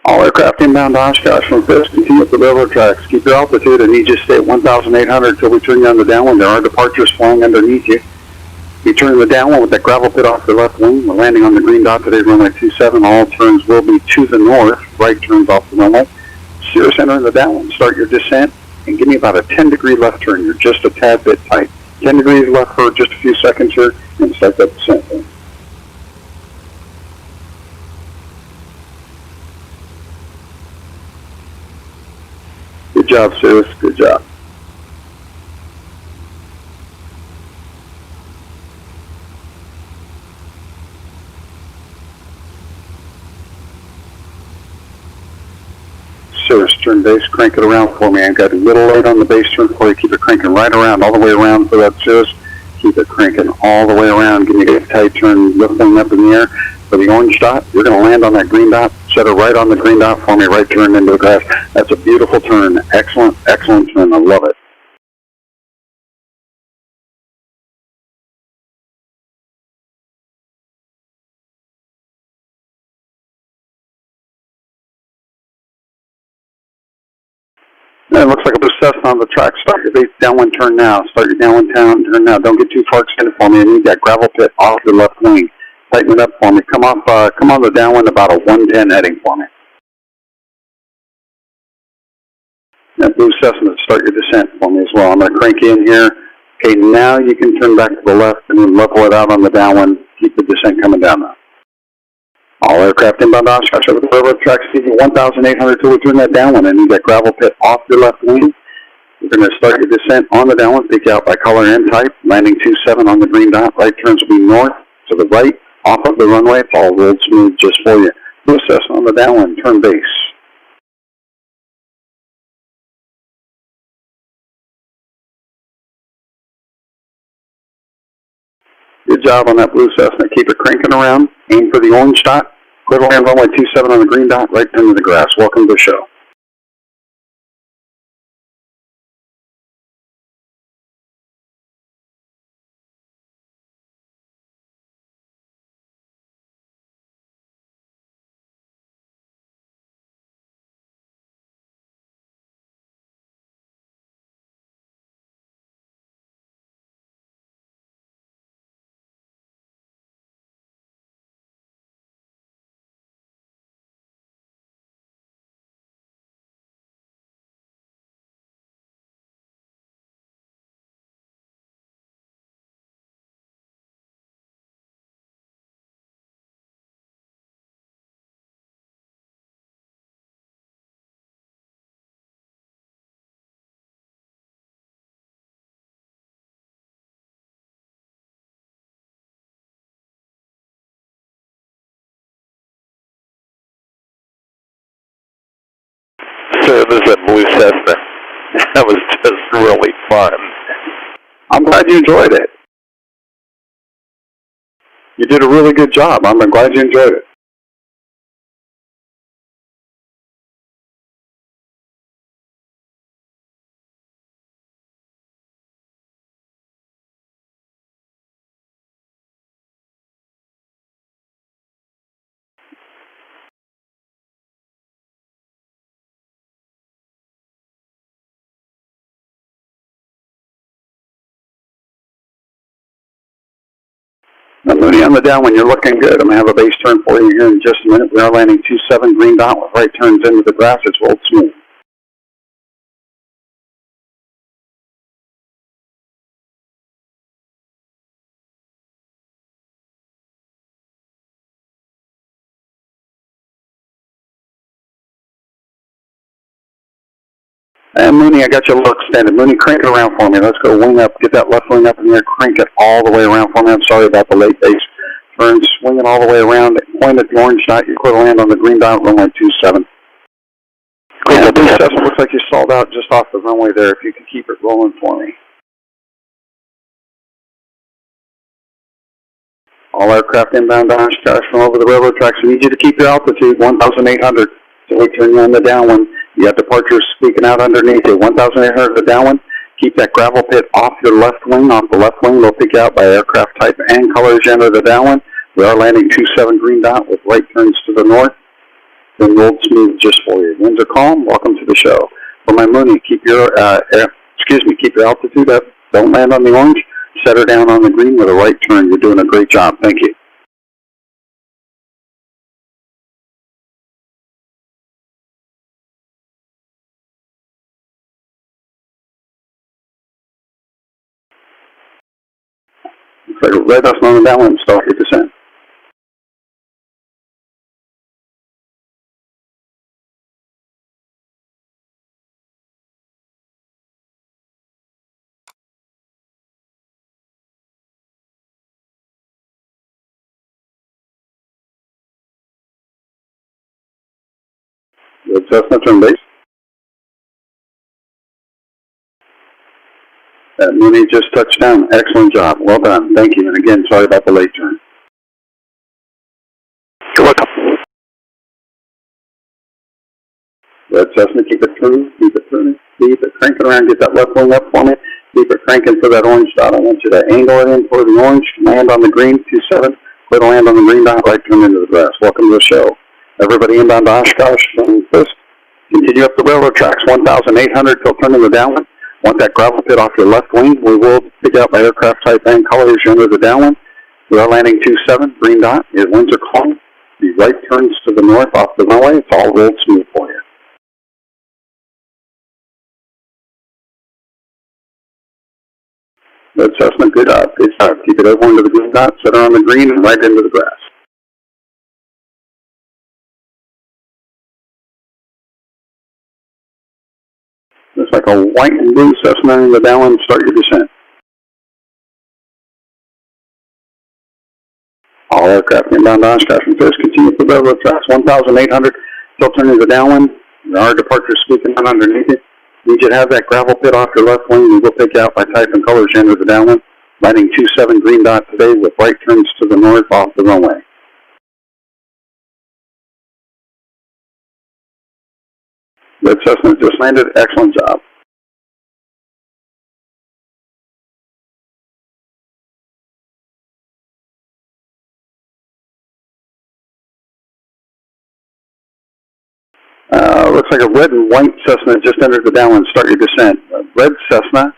All aircraft inbound to Oshkosh from FISK, continue up the railroad tracks. Keep your altitude and need you to stay at 1,800 until we turn you on the downwind. There are departures flying underneath you. You turn the downwind with that gravel pit off the left wing. We're landing on the green dot today, runway 27. All turns will be to the north. Right turns off the runway. Steer center in the downwind. Start your descent and give me about a 10-degree left turn. You're just a tad bit tight. 10 degrees left for just a few seconds here and start that descent. Good job, Sis. Good job. Sis, turn base, crank it around for me. I got a little late on the base turn for you. Keep it cranking right around, all the way around for that, Sis. Keep it cranking all the way around. Give me a tight turn, lifting up in the air. For the orange dot, you're going to land on that green dot. Set her right on the green dot for me, right turn into the grass. That's a beautiful turn. Excellent, excellent turn. I love it. And it looks like a blue Cessna on the track. Start your base downwind turn now. Start your downwind turn now. Don't get too far extended for me. I need that gravel pit off the left wing. Tighten it up for me. Come on the downwind about a 110 heading for me. That blue Cessna, start your descent for me as well. I'm going to crank you in here. Okay, now you can turn back to the left and then level it out on the downwind. Keep the descent coming down now. All aircraft inbound to Oshkosh over the railroad tracks, 1,800 till we turn that downwind. I need that gravel pit off your left wing. You're going to start your descent on the downwind, pick you out by color and type. Landing 27 on the green dot. Right turns will be north to the right, off of the runway. It's all rolled smooth just for you. Blue Cessna on the downwind, turn base. Good job on that blue Cessna. Keep it cranking around. Aim for the orange dot. Clear land runway 27 on the green dot. Right turn to the grass. Welcome to the show. Service at Blue Cessna. That was just really fun. I'm glad you enjoyed it. You did a really good job. I'm glad you enjoyed it. Now, Mooney, on the downwind, you're looking good. I'm going to have a base turn for you here in just a minute. We are landing 27 green dot with right turns into the grass. It's rolled smooth. And Mooney, I got you a little extended. Mooney, crank it around for me. Let's go wing up. Get that left wing up in the air. Crank it all the way around for me. I'm sorry about the late base turn. Swing it all the way around. Point at the orange dot. You're clear to land on the green dot, runway 27. Yeah, Blue Cessna, looks like you stalled out just off the runway there. If you could keep it rolling for me. All aircraft inbound to Oshkosh from over the railroad tracks. I need you to keep your altitude, 1,800, so we turn you on the downwind. You have departures speaking out underneath you. 1,800 the downwind. Keep that gravel pit off your left wing. Off the left wing, they'll pick you out by aircraft type and color as you enter the downwind. We are landing 27 green dot with right turns to the north. then rolled smooth just for you. Winds are calm. Welcome to the show. For my Mooney, keep your altitude up. Don't land on the orange. Set her down on the green with a right turn. You're doing a great job. Thank you. Looks like a red dust on the downwind. Start your descent. Red Cessna, turn base. Mooney just touched down. Excellent job. Well done. Thank you. And again, sorry about the late turn. You're welcome. Red Cessna, keep it turning, keep it turning, keep it cranking around, get that left wing up for me, keep it cranking for that orange dot. I want you to angle it in toward the orange, land on the green, 27, clear to land on the green dot, right turn into the grass. Welcome to the show. Everybody inbound to Oshkosh from FISK. Continue up the railroad tracks, 1,800 till turning the downwind. Want that gravel pit off your left wing. We will pick out by aircraft type and color as you enter the downwind. We are landing 27, green dot. Your winds are calm. The right turns to the north off the runway. It's all rolled smooth for you. Red Cessna, good job, good job. Keep it over into the green dot, set her on the green and right into the grass. Looks like a white and blue Cessna in the downwind. Start your descent. All aircraft inbound to Oshkosh from FISK. Continue for railroad tracks, 1,800 till turning the downwind. Our departure speaking on underneath it. Need you to have that gravel pit off your left wing. We will pick out by type and color as you enter the downwind. Landing 27 green dot today with right turns to the north off the runway. Red Cessna just landed. Excellent job. Looks like a red and white Cessna just entered the downwind. Start your descent. Red Cessna.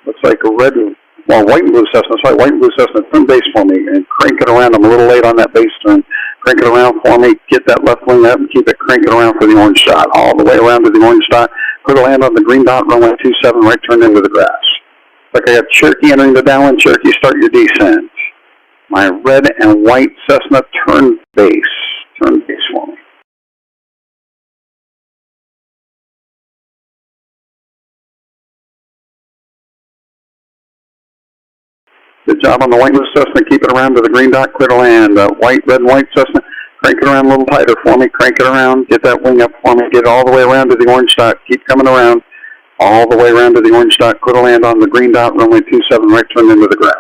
Looks like a red and, well, white and blue Cessna. Sorry, white and blue Cessna. Turn base for me and crank it around. I'm a little late on that base turn. Crank it around for me. Get that left wing up and keep it cranking around for the orange shot. All the way around to the orange dot. Put a land on the green dot. Runway 27. Right turn into the grass. Like I got Cherokee entering the downwind. Cherokee, start your descent. My red and white Cessna, turn base. Turn base for me. Good job on the white and blue Cessna. Keep it around to the green dot. Clear to land. White, red, and white Cessna. Crank it around a little tighter for me. Crank it around. Get that wing up for me. Get it all the way around to the orange dot. Keep coming around. All the way around to the orange dot. Clear to land on the green dot. Runway 27. Right turn into the grass.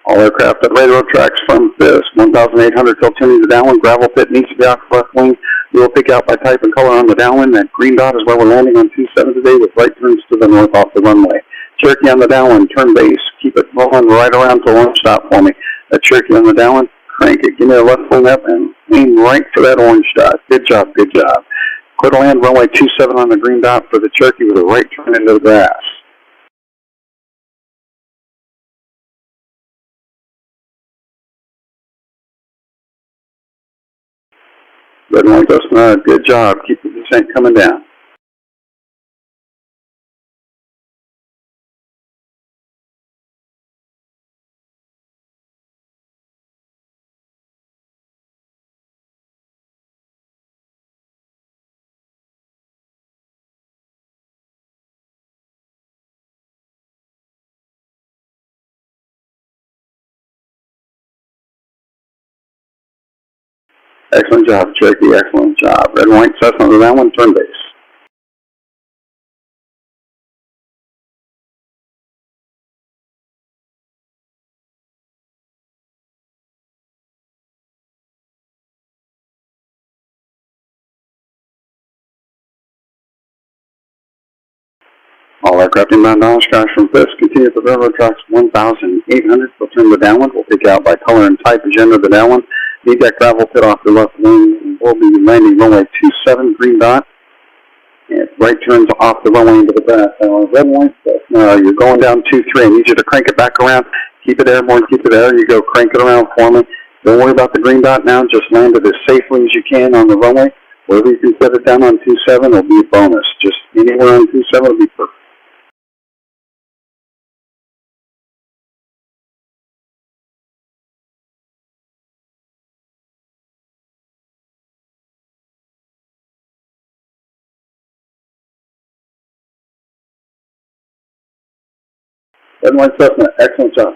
All aircraft at railroad tracks from FISK. 1,800 till turning the downwind. Gravel pit needs to be off the left wing. We will pick out by type and color on the downwind. That green dot is where we're landing on 27 today with right turns to the north off the runway. Cherokee on the downwind, turn base. Keep it rolling right around to orange dot for me. That Cherokee on the downwind, crank it. Give me a left wing up and aim right for that orange dot. Good job, good job. Clear to land, runway 27 on the green dot for the Cherokee with a right turn into the grass. Red and white Cessna, good job. Keep the descent coming down. Excellent job, Cherokee. Excellent job. Red and white Cessna on the downwind, turn base. All aircraft inbound to Oshkosh from FISK. Continue for railroad tracks 1,800. We'll turn the downwind. We'll pick out by color and type as you enter the downwind. Need that gravel pit off the left wing. We'll be landing runway 27, green dot. And right turns off the runway into the grass. Red line, you're going down 2-3. I need you to crank it back around. Keep it airborne, keep it there. You go, crank it around for me. Don't worry about the green dot now. Just land it as safely as you can on the runway. Wherever you can set it down on 27 will be a bonus. Just anywhere on 27 will be perfect. Red line Cessna, excellent job.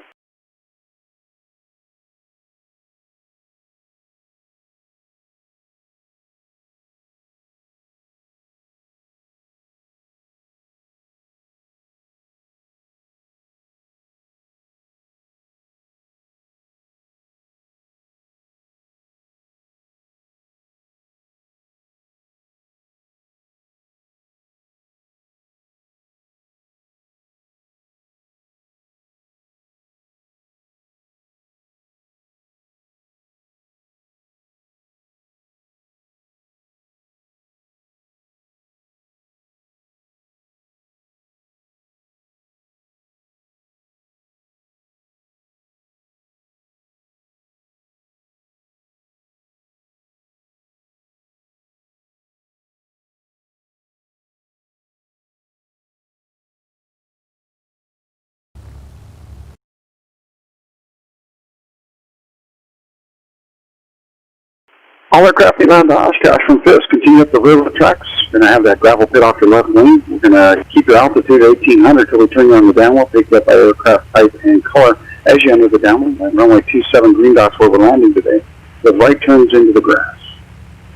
All aircraft inbound to Oshkosh from FISK. Continue up the railroad tracks. We're going to have that gravel pit off your left wing. We're going to keep your altitude at 1800 until we turn you on the downwind. Pick up by aircraft type and color as you enter the downwind. And runway 27 green dots where we're landing today. The right turns into the grass.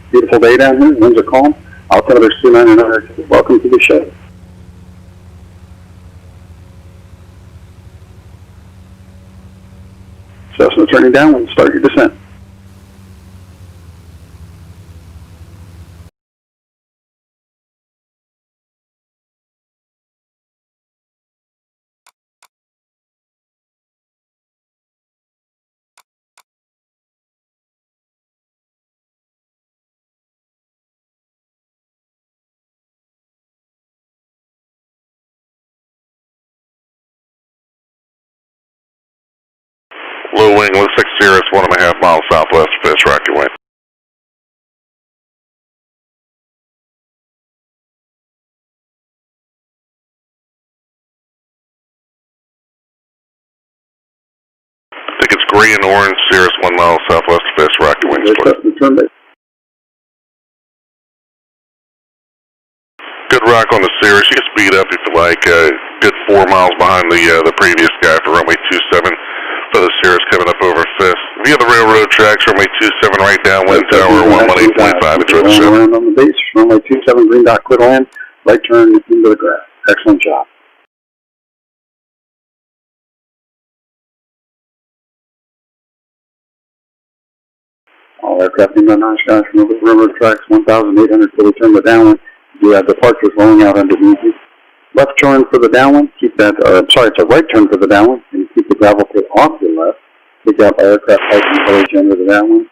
Beautiful day down here. Winds are calm. Altimeter 299. Welcome to the show. Cessna turning downwind. Start your descent. Low wing, 160, 1.5 miles southwest of FISK, rock your way. I think it's gray and orange, Cirrus 1 mile southwest of FISK, rock your wings, please. Good rock on the Cirrus. You can speed up if you like. Good 4 miles behind the previous guy for runway 27 for the Cirrus coming up over FISK. Via the railroad tracks, runway 27 right downwind, tower 118.5. Enjoy the show. On the base, runway 27 green dot, clear to land. Right turn into the grass. Excellent job. All aircraft inbound Oshkosh from over the railroad tracks, 1,800 until we turn the downwind. You have departures rolling out underneath you. Left turn for the downwind. Keep that, it's a right turn for the downwind. And keep the gravel pit off your left. Pick up aircraft height and color into the downwind.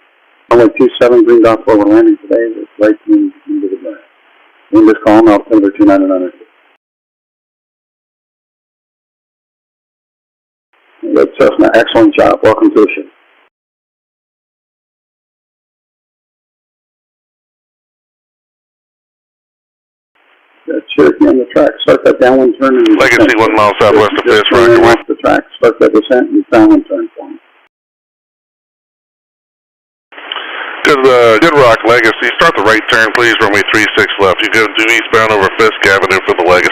Runway 27 green dots where we're landing today. With right turn into the grass. Wind is calm. Altimeter 299. Good, Cessna. Excellent job. Welcome to the show. Cherokee on the track. Start that downwind turn. And Legacy 1 mile southwest of FISK, rock your way. Off the track. Start that descent and downwind turn for me. Good rock, Legacy. Start the right turn, please. Runway 36 left. You go due eastbound over FISK Avenue for the Legacy.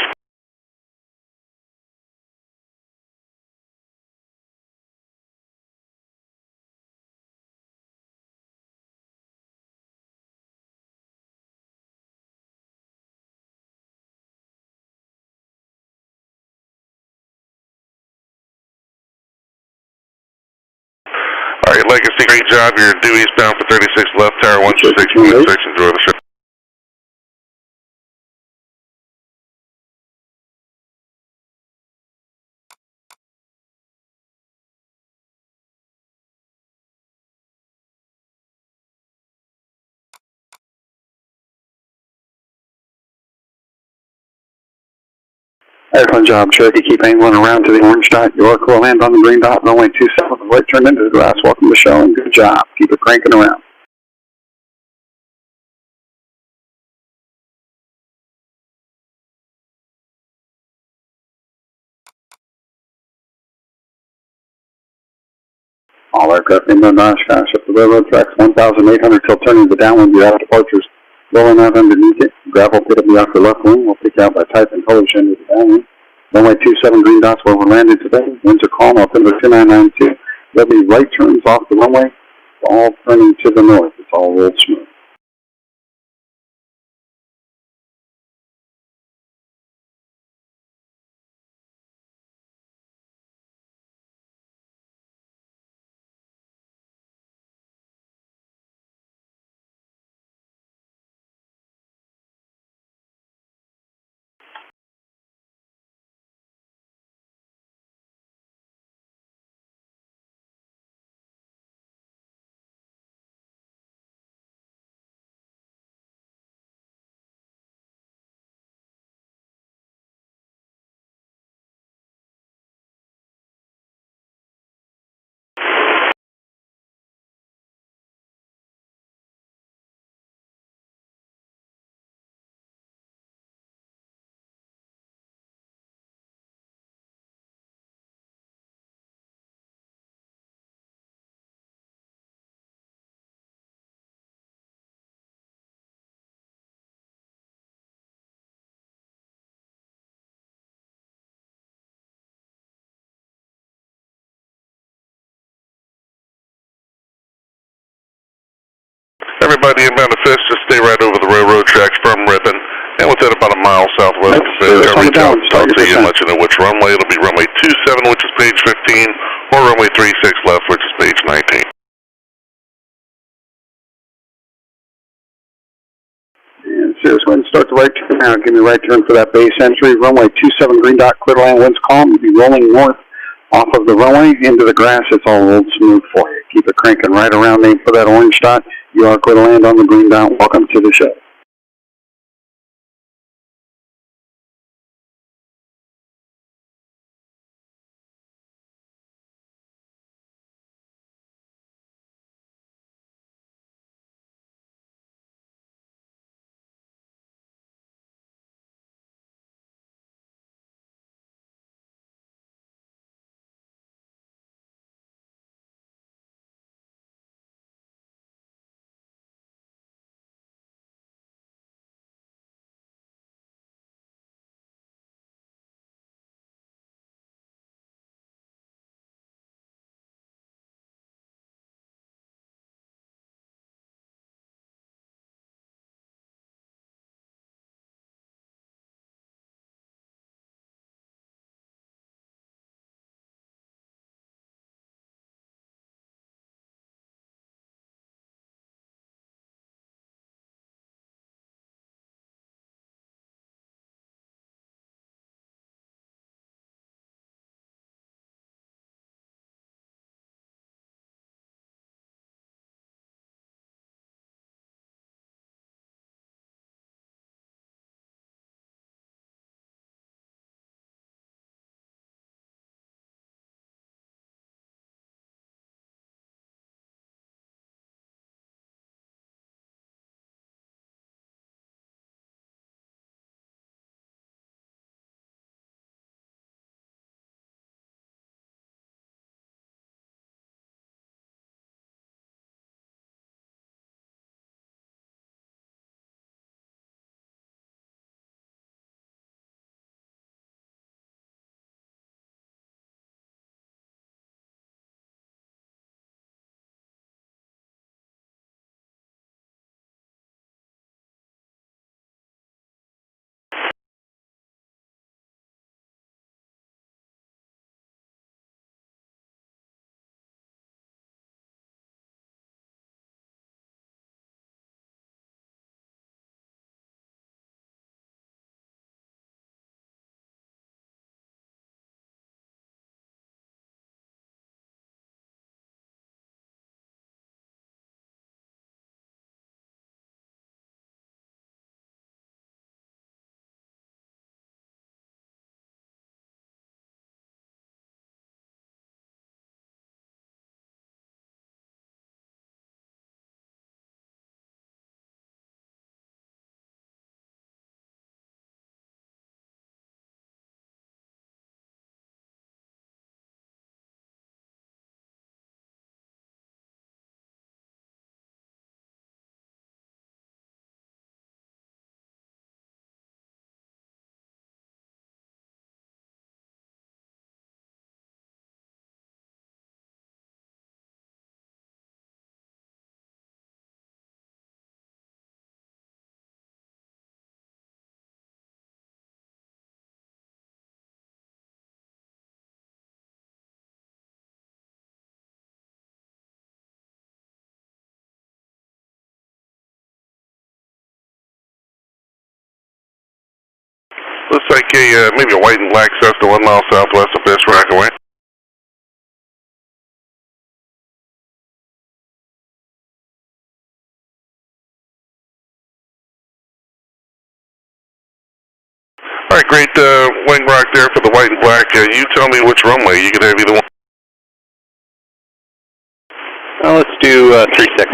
All right, Legacy, great job. You're due eastbound for 36 left, tower 126.6. Enjoy the show. Excellent job, Cherokee. Keep angling around to the orange dot. Your will land on the green dot. Runway 27 with the right turn into the grass. Welcome to the show, and good job. Keep it cranking around. All aircraft inbound Oshkosh up the railroad tracks 1,800 till turning the downwind. Get out departures. Rolling out underneath it. Gravel pit up the upper left wing. We'll pick out by type and color into the downwind. Runway 27 green dots where we're landed today. Winds are calm. Altimeter 2992. There'll be right turns off the runway. All turning to the north. It's all rolled smooth. Everybody inbound to FISK, just stay right over the railroad tracks from Ripon. And within about a mile southwest of FISK, I'll reach out, talk to you and let you know which runway. It'll be runway 27, which is page 15, or runway 36 left, which is page 19. And Cirrus, go ahead and start the right turn now. Give me a right turn for that base entry. Runway 27 green dot, clear to land, winds calm. You'll be rolling north off of the runway into the grass. It's all rolled smooth for you. Keep it cranking right around. Aim for that orange dot. You are clear to land on the green dot. Welcome to the show. Looks like maybe a white and black Cessna 1 mile southwest of FISK, Rockaway. All right, great wing rock there for the white and black. You tell me which runway. You can have either one. Let's do 36.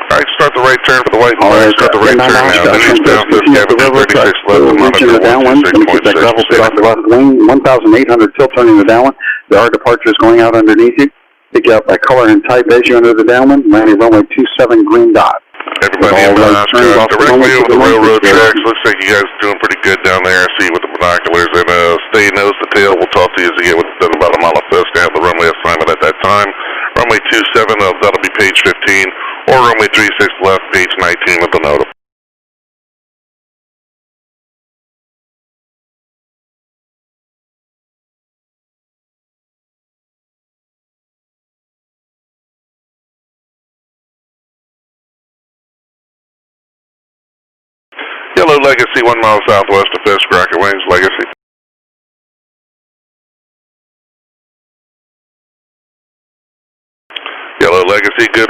All right, start the right turn for the white and black. Start the right turn now. Then eastbound FISK Avenue 36 left and monitor 126.6. That gravel pit off the left wing, 1,800 tilt turning the downwind. There are departures going out underneath you. Pick you up by color and type as you enter the downwind. Landing runway 27 green dot. Everybody in Oshkosh, directly over the railroad tracks. Looks like you guys are doing pretty good down there. I see you with the binoculars. And stay nose to tail. We'll talk to you as you get within about a mile of FISK. I have the runway assignment at that time. Runway 27, that'll be page 15. Or runway 36 left, page 19 with the note. Yellow Legacy, 1 mile southwest of FISK, Rocket Wings, Legacy. Yellow Legacy, good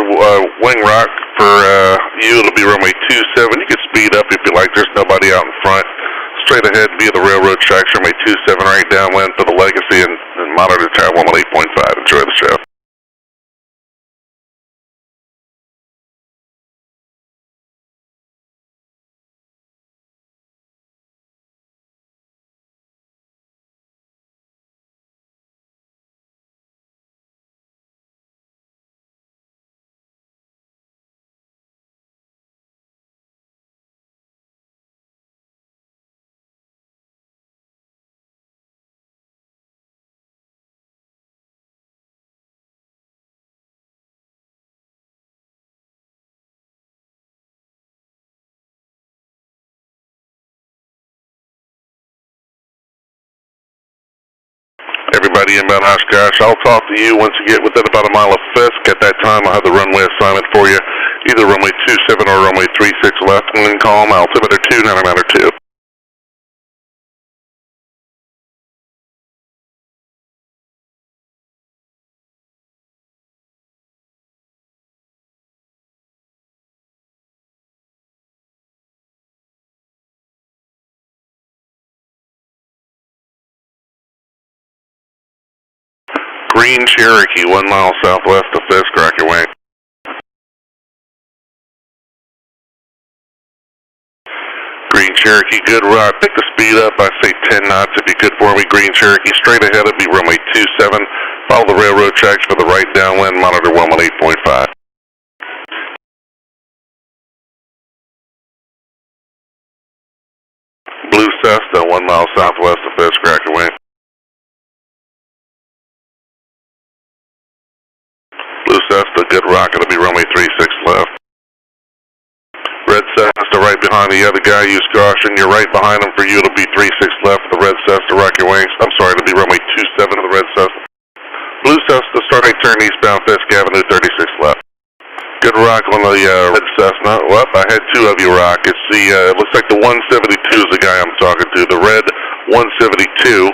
wing rock for you. It'll be runway 27. You can speed up if you like. There's nobody out in front. Straight ahead via the railroad tracks, runway 27 right downwind for the Legacy and monitor tower 118.5. Enjoy the show. Everybody inbound Oshkosh, I'll talk to you once you get within about a mile of FISK. At that time, I'll have the runway assignment for you, either runway 27 or runway 36 left, and then call them altimeter 2, nanometer 2. Green Cherokee, 1 mile southwest of FISK, Rocket Wing. Green Cherokee, good rock. Pick the speed up. I say 10 knots if you could for me. Green Cherokee, straight ahead it'll be runway 27. Follow the railroad tracks for the right downwind. Monitor 118.5. Blue Cessna, 1 mile southwest of FISK, Rocket Wing. Blue Cessna, good rock. It'll be runway 36 left. Red Cessna right behind the other guy. Use caution. You're right behind him. For you, it'll be 36 left. The Red Cessna, rock your wings. I'm sorry, it'll be runway 27 to the Red Cessna. Blue Cessna, starting turn eastbound FISK Avenue, 36 left. Good rock on the Red Cessna. Well, I had two of you rock. It's the, it looks like the 172 is the guy I'm talking to. The red 172,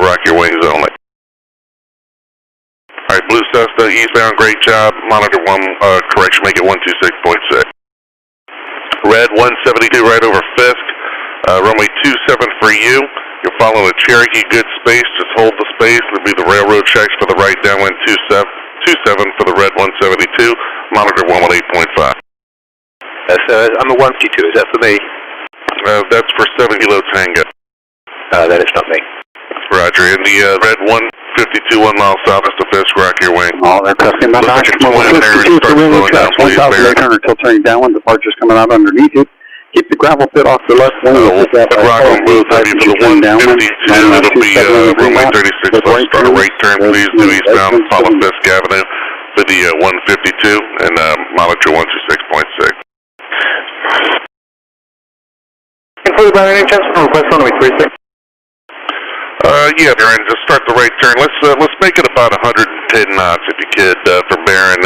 rock your wings only. All right, Blue Cessna, eastbound, great job. Monitor 1, correction, make it 126.6. Red 172 right over FISK. Runway 27 for you. You're following a Cherokee, good space. Just hold the space. It'll be the railroad tracks for the right downwind 27 for the red 172. Monitor 118.5. I'm a 152. Is that for me? That's for 7 Kilo Tango. That is not me. Roger. In the red 152, 1 mile southwest of FISK, rock your wing. Oh, they're custom by notch. 1,800 till turning downwind. Departure's coming out underneath you. Keep the gravel pit off the left wing. Rock on both of you for the 152. It'll be runway 36 left. Start a right turn, please, due eastbound. Follow FISK Avenue for the 152 and monitor 126.6. Included by any chance for request runway 36? Yeah, Baron, just start the right turn. Let's make it about 110 knots if you could for Baron.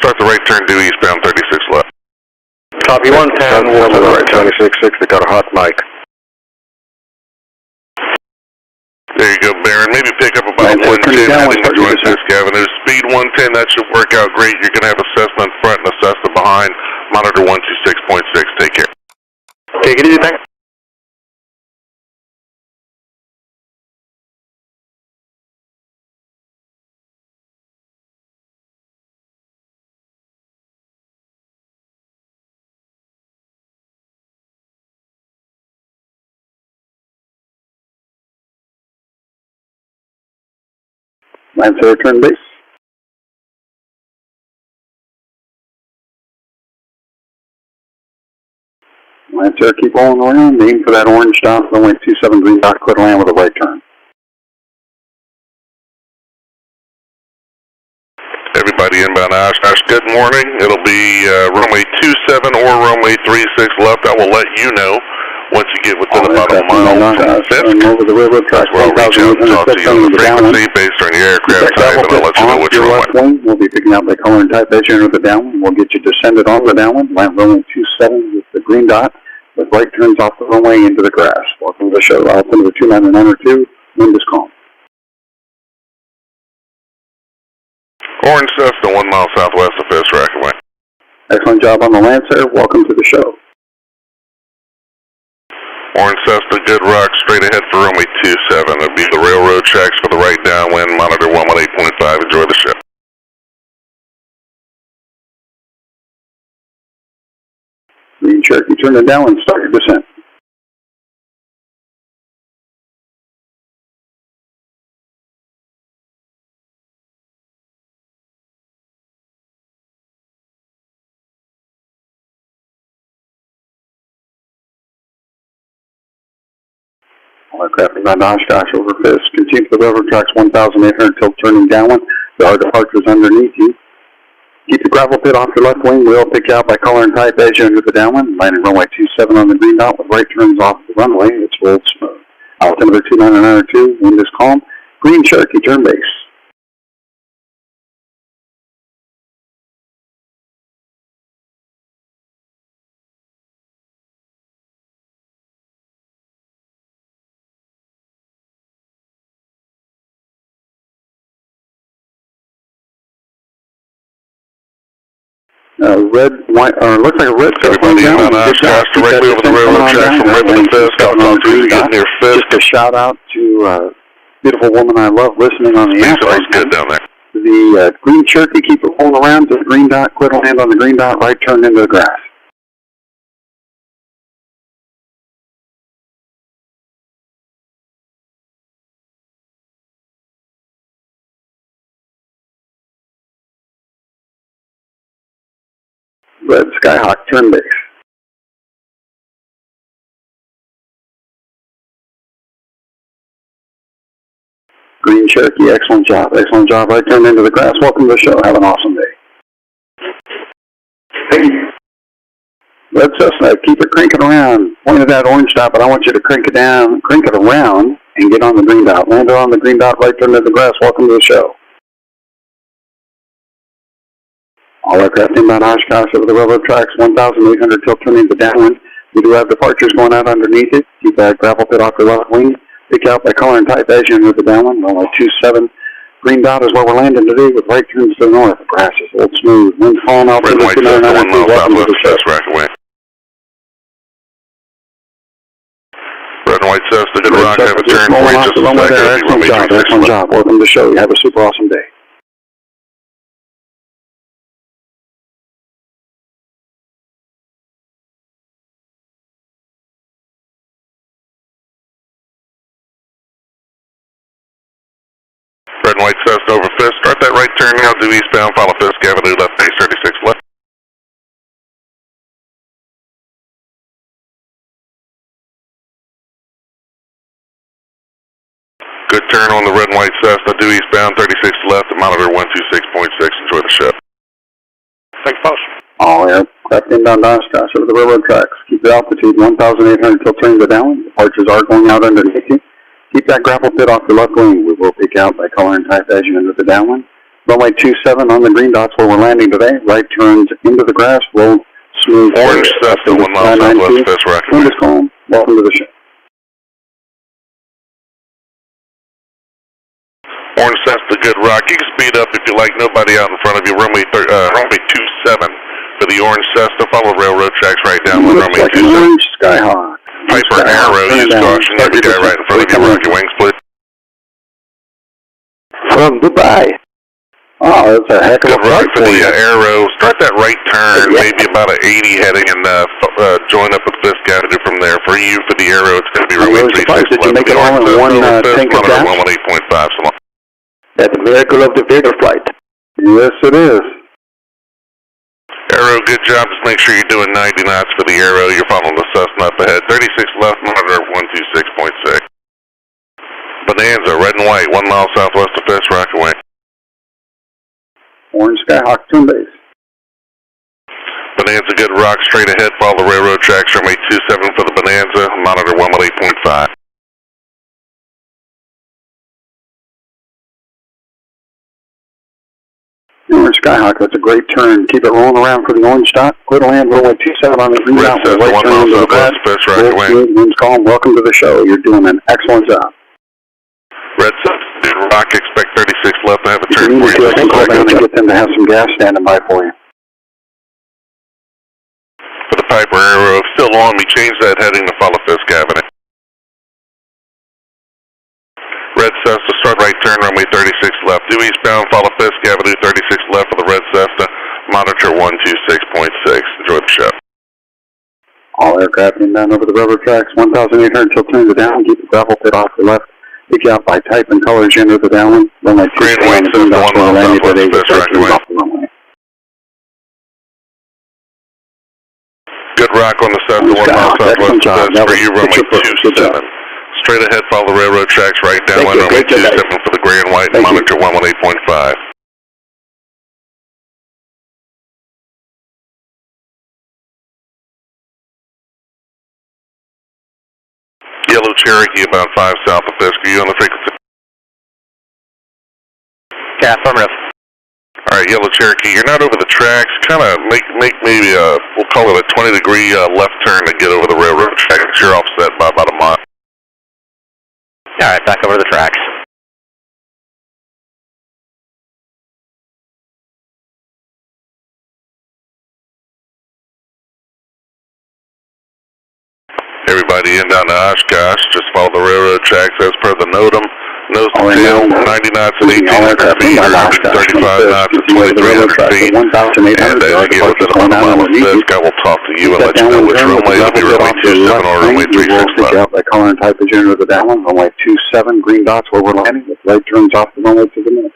Start the right turn due eastbound 36 left. Copy 110. 26.6. They got a hot mic. downwind, heading enjoying FISK Avenue. Speed 110, that should work out great. You're going to have a Cessna in front and a Cessna behind. Monitor 126.6. Take care. Take it easy, thanks. Lancer, return base. Lancer, keep rolling around. Aim for that orange dot. Runway 27 green dot. Clear to land with a right turn. Everybody inbound Oshkosh, good morning. It'll be runway 27 or runway 36 left. I will let you know once you get within about a mile from FISK. Over the railroad tracks, We'll reach out and talk to you on the frequency based on your aircraft type, and I'll let you know which runway. We'll be picking out the color and type as you enter the downwind. We'll get you descended on the downwind. Land runway 27 with the green dot, with right turns off the runway into the grass. Welcome to the show. Altimeter 29902. Wind is calm. Orange Cessna, 1 mile southwest of FISK, Rackaway. Excellent job on the Lancer. Welcome to the show. Orange Cessna, good rock, straight ahead for runway 27. It'll be the railroad tracks for the right downwind, monitor 118.5. Enjoy the show. Green Cherokee, turn it down and start your descent. All aircraft around Oshkosh over FISK. Continue to the railroad tracks 1,800 till turning downwind. There are departures underneath you. Keep the gravel pit off your left wing. We'll pick you out by color and type as you enter the downwind. Landing runway 27 on the green dot with right turns off the runway. It's rolled smooth. Altimeter 29902. Wind is calm. Green Cherokee, turn base. Red, white, looks like a red circle. Everybody inbound Oshkosh, directly over the railroad tracks from Redmond to FISK. I'll talk to you as you get near FISK. Just a shout out to a beautiful woman I love listening on the app. Speed's good down there. The Green Cherokee, keep it rolling around to the green dot, quit land on the green dot, right turn into the grass. Red Skyhawk, turn base. Green Cherokee, excellent job. Excellent job. Right turn into the grass. Welcome to the show. Have an awesome day. Thank you. Red Cessna, keep it cranking around. Point at that orange dot, but I want you to crank it down, crank it around, and get on the green dot. Land on the green dot, right turn into the grass. Welcome to the show. All aircraft inbound Oshkosh over the railroad tracks, 1,800 till turning to downwind. We do have departures going out underneath it. Keep that gravel pit off your left wing. Pick out by color and type as you enter the downwind. Runway 27. Green dot is where we're landing today with right turns to the north. The grass is old smooth. Wind's falling out. Red, white, Cessna, 1 mile southwest of FISK, Rackaway. Red and white Cessna, good rock. Have a turn for you just a second. Excellent job. Excellent job. Welcome to the show. You have a super awesome day. Red and white Cessna over FISK. Start that right turn now, due eastbound, follow FISK Avenue, left base 36 left. Good turn on the red and white Cessna, due eastbound, 36 left, and monitor 126.6. Enjoy the show. Thanks, boss. All aircraft inbound Oshkosh over the railroad tracks. Keep your altitude 1,800 till turning to downwind. Departures are going out underneath you. Keep that gravel pit off your left wing. We will pick out by color and type as you enter the downwind. Runway 27 on the green dots where we're landing today. Right turns into the grass. Roll smooth. Orange Cessna, 1 mile southwest FISK, Rackaway. Wind is calm. Welcome to the show. Orange Cessna, good rock. You can speed up if you like. Nobody out in front of you. Runway 27 for the orange Cessna. Follow railroad tracks right down with runway 27. Orange Skyhawk. Piper Arrow, use caution. You have a guy right in front of you. Rock your wings, please. From Dubai. Oh, that's a heck of a good rock flight for the Arrow. Start that right turn, maybe about an 80 heading, and join up with FISK Avenue from there. For you, for the Arrow, it's going to be runway 36 left. Did you make it all in one tank of gas? 118.5, so long. That's a miracle of the Vader flight. Yes, it is. Arrow, good job. Just make sure you're doing 90 knots for the Arrow. You're following the Cessna up ahead. 36 left, monitor 126.6. Bonanza, red and white, 1 mile southwest of FISK, rock away. Orange Skyhawk, tune base. Bonanza, good rock, straight ahead, follow the railroad tracks, runway 27 for the Bonanza, monitor 118.5. Orange Skyhawk, that's a great turn. Keep it rolling around for the orange dot. Clear to land, runway 27 on the green dot. Red Cessna, 1 mile southwest of FISK, rock away. Name's calling, welcome to the show. You're doing an excellent job. Red Cessna, good rock, expect 36 left to have a turn for you. Call down and get them to have some gas standing by for you. For the Piper Arrow, if still on me, change that heading to follow FISK Avenue. Red Cessna, start right turn, runway 36 left. Due eastbound, follow FISK Avenue, 36 left for the Red Cessna, monitor 126.6. Enjoy the show. All aircraft inbound over the railroad tracks, 1,800 until turn to down. Keep the gravel pit off the left. Pick you out by type and color as you enter the downwind. Runway 27 green white Cessna, 1 mile southwest of FISK, rock away. Good rock on the Cessna, 1 mile southwest of FISK. For you, runway 27. Straight ahead, follow the railroad tracks right down, runway 27 for the gray and white, and monitor 118.5. Yellow Cherokee, about 5 south of FISK. Are you on the frequency? Yeah, affirmative. All right, Yellow Cherokee, you're not over the tracks. Kind of make maybe we'll call it a 20-degree left turn to get over the railroad tracks. You're offset by about a mile. All right, back over the tracks. Everybody in down to Oshkosh, just follow the railroad tracks as per the NOTAM. Nose to tail, 90 knots at 1,800 feet, or 135 knots at 2,300 feet. And as you get within about a mile of FISK, I will talk to you and let you know which runway will be runway 27 or runway 36 left. Out by color and type as you enter the downwind. Runway 27, green dots where we're landing, with right turns off the runway to the north.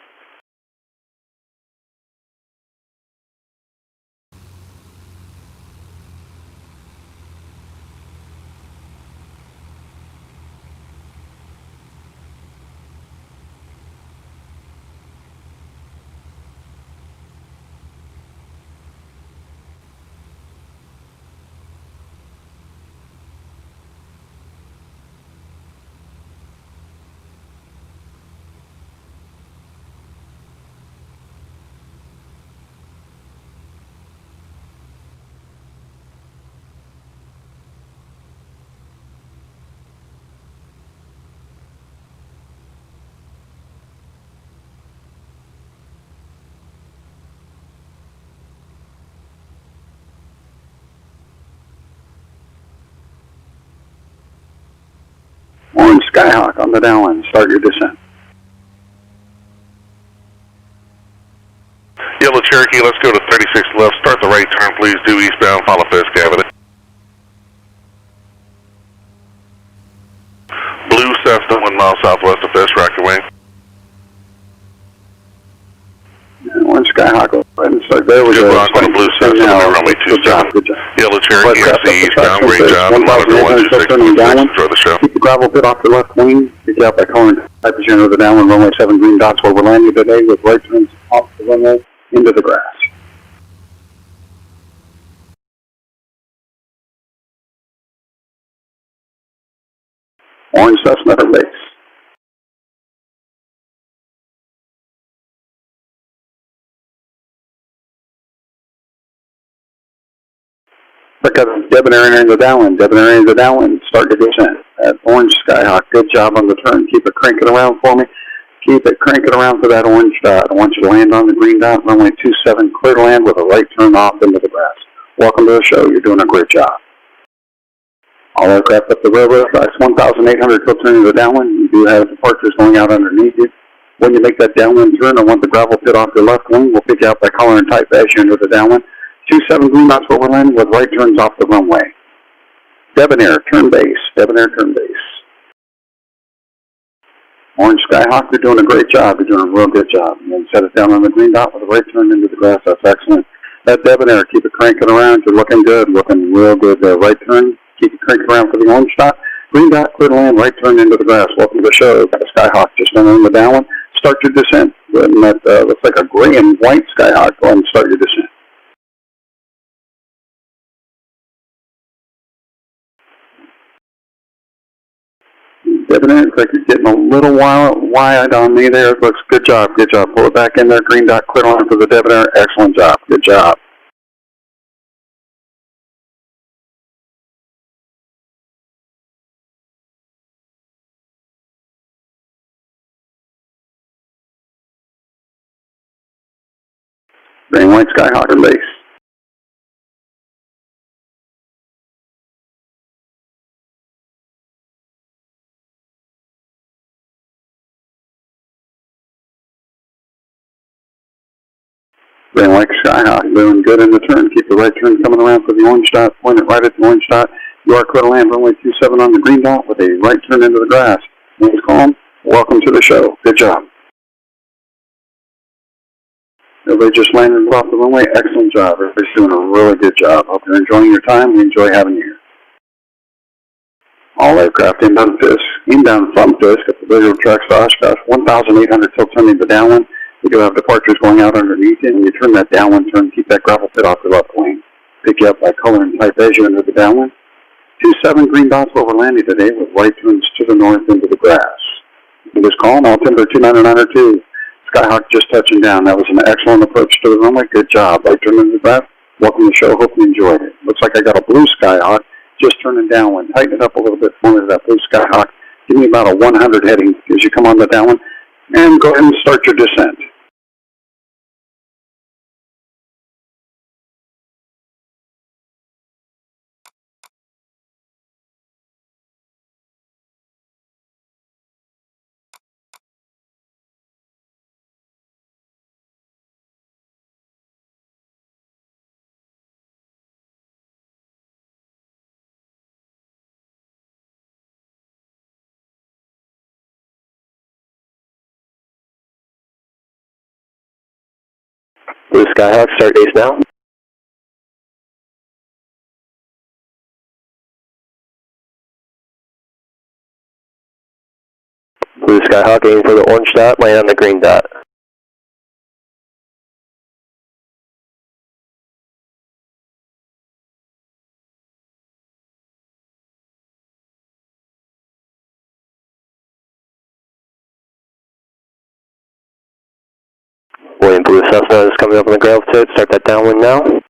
Orange Skyhawk on the downwind. Start your descent. Yellow Cherokee, let's go to 36 left. Start the right turn, please. Due eastbound, follow FISK Avenue. Blue Cessna, 1 mile southwest of FISK, rock away. Orange Skyhawk, go ahead and start. There we go. Good rock on the blue Cessna, runway 27. Good job. Yellow Cherokee, MC eastbound, great job. Monitor 126.6, enjoy the show. Keep the gravel pit off the left wing. Pick you out by color and type as you enter the downwind. Runway 7, green dots where we're landing today, with right turns off the runway into the grass. Orange Cessna to base. Debonair entering the downwind. Debonair entering the downwind. Start your descent. At Orange Skyhawk, good job on the turn. Keep it cranking around for me. Keep it cranking around for that orange dot. I want you to land on the green dot, runway 27, clear to land with a right turn off into the grass. Welcome to the show. You're doing a great job. All aircraft up the railroad tracks, 1,800 till turning to the downwind. You do have departures going out underneath you. When you make that downwind turn, I want the gravel pit off your left wing. We'll pick you out by collar and type as you enter the downwind. 27 green dots where we're landing with right turns off the runway. Debonair, turn base. Debonair, turn base. Orange Skyhawk, you're doing a great job. You're doing a real good job. And then set it down on the green dot with a right turn into the grass. That's excellent. That Debonair, keep it cranking around. You're looking good. Looking real good. Right turn. Keep it cranking around for the orange dot. Green dot, clear to land, right turn into the grass. Welcome to the show. Got a Skyhawk just entering the downwind. Start your descent. And that looks like a gray and white Skyhawk. Go ahead and start your descent. Debonair, looks like you're getting a little wide on me there. Looks good job, good job. Pull it back in there. Green dot, clear to land for the Debonair. Excellent job, good job. Green white Skyhawk in base. Green white Skyhawk doing good in the turn. Keep the right turn coming around for the orange dot. Point it right at the orange dot. You are clear to land runway 27 on the green dot with a right turn into the grass. Name's calm. Welcome to the show. Good job. Everybody just landed off the runway. Excellent job. Everybody's doing a really good job. Hope you're enjoying your time. We enjoy having you here. All aircraft inbound FISK. Inbound from FISK at the visual tracks to Oshkosh. 1,800 till turning to downwind. We do have departures going out underneath you, and you turn that downwind turn, keep that gravel pit off your left wing. Pick you up by color and type as you enter the downwind. 27 green dots where we're landing today with right turns to the north into the grass. You just call Altimeter 29902. Skyhawk just touching down. That was an excellent approach to the runway. Good job. Right turn into the grass. Welcome to the show. Hope you enjoyed it. Looks like I got a blue Skyhawk just turning downwind. Tighten it up a little bit for me to that blue Skyhawk. Give me about a 100 heading as you come on the downwind. And go ahead and start your descent. Blue Skyhawk, start base now. Blue Skyhawk, aim for the orange dot, land on the green dot. William Blue Cessna is coming up on the gravel pit. Start that downwind now.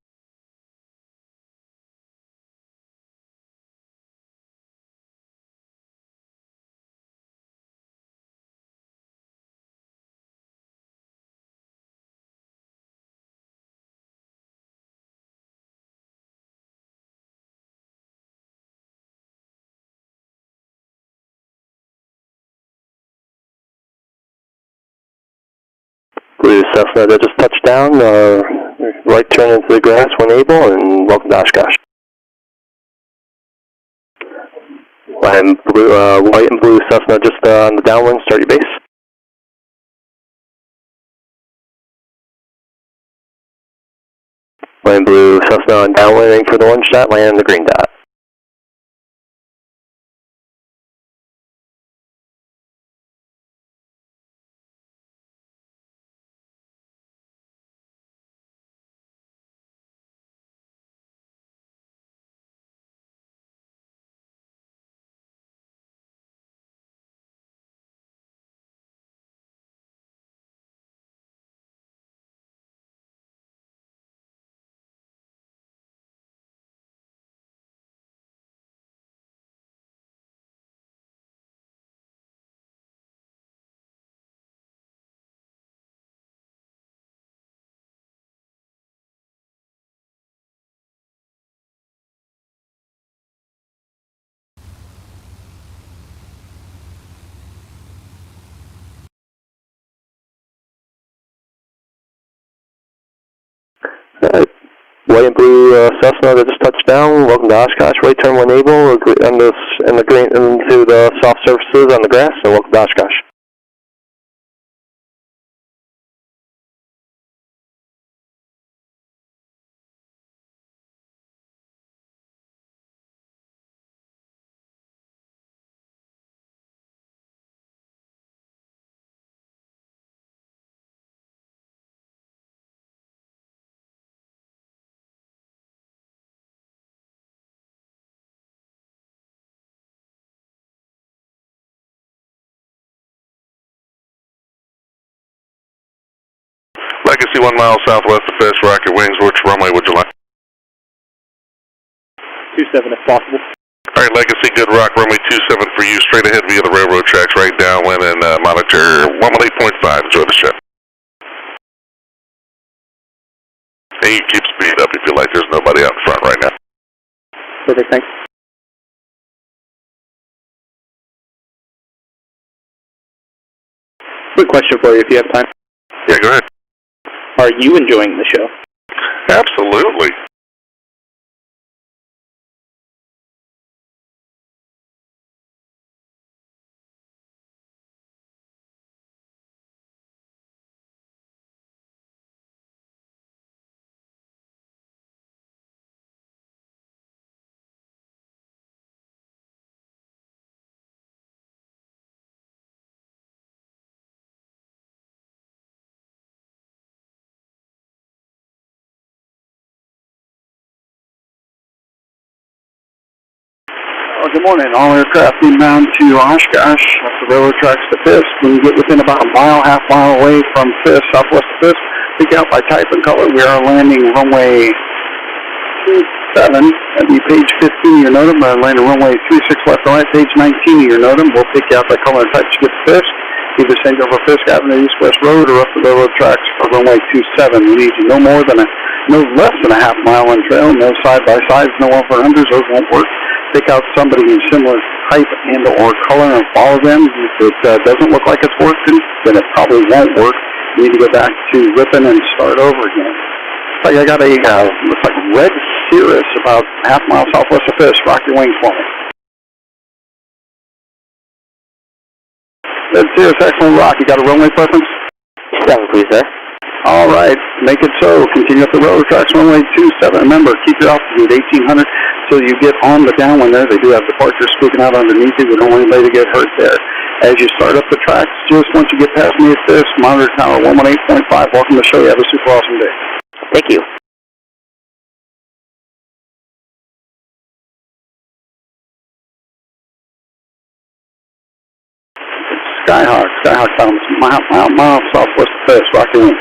Blue Cessna that just touched down. Right turn into the grass when able, and welcome to Oshkosh. White and blue Cessna just on the downwind. Start your base. White and blue Cessna on downwind, aim for the orange dot, land on the green dot. Alright. White and blue Cessna that just touched down. Welcome to Oshkosh. Right turn when able, into the soft surfaces on the grass, and welcome to Oshkosh. Legacy 1 mile southwest of FISK, rocket wings, which runway would you like? 27 if possible. Alright, Legacy, good rock, runway 27 for you, straight ahead via the railroad tracks, right downwind, and monitor 118.5, enjoy the show. And you keep speed up if you like, there's nobody out in front right now. Perfect, thanks. Quick question for you if you have time. Yeah, go ahead. Are you enjoying the show? Absolutely. Good morning. All aircraft inbound to Oshkosh, off the railroad tracks to FISK. When you get within about a mile, half mile away from FISK, southwest of FISK, pick out by type and color. We are landing runway 27. That'd be page 15 of your NOTAM. We're landing runway 36 left and right, page 19 of your NOTAM. We'll pick you out by color and type to get to FISK. Either send you over FISK Avenue, East West Road, or up the railroad tracks for runway 27. We need you no less than a half mile on trail. No side-by-sides, no over-unders. Those won't work. Pick out somebody in similar type and or color and follow them. If it doesn't look like it's working, then it probably won't work. You need to go back to ripping and start over again. Like I got a, looks like red Cirrus about half mile southwest of FISK. Rock your wings for me. Red Cirrus, excellent rock. You got a runway preference? 7, please, sir. All right, make it so. Continue up the railroad tracks, runway 27. Remember, keep your altitude 1800 till you get on the downwind there. They do have departures speaking out underneath you. We don't want anybody to get hurt there. As you start up the tracks, just once you get past me at this, monitor tower 118.5. Welcome to the show. You have a super awesome day. Thank you. Skyhawk Thomas, mile southwest of FISK. Rock your wings.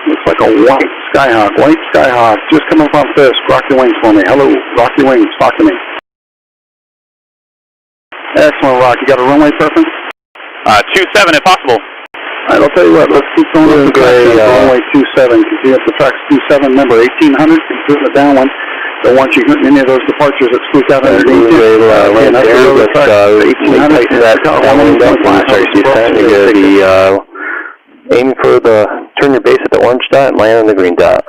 Looks like a white Skyhawk, just coming from FISK. Rock your wings for me. Hello, rock your wings, talk to me. Excellent, Rock. You got a runway preference? 27 if possible. All right, I'll tell you what, let's keep going up the tracks. Runway 27, continue up the tracks 27, remember 1800, through the downwind. Don't want you hitting any of those departures that squeak out underneath you. Land there, let's tighten that downwind up and start descending. You're going to be aiming for turn your base at the orange dot and land on the green dot.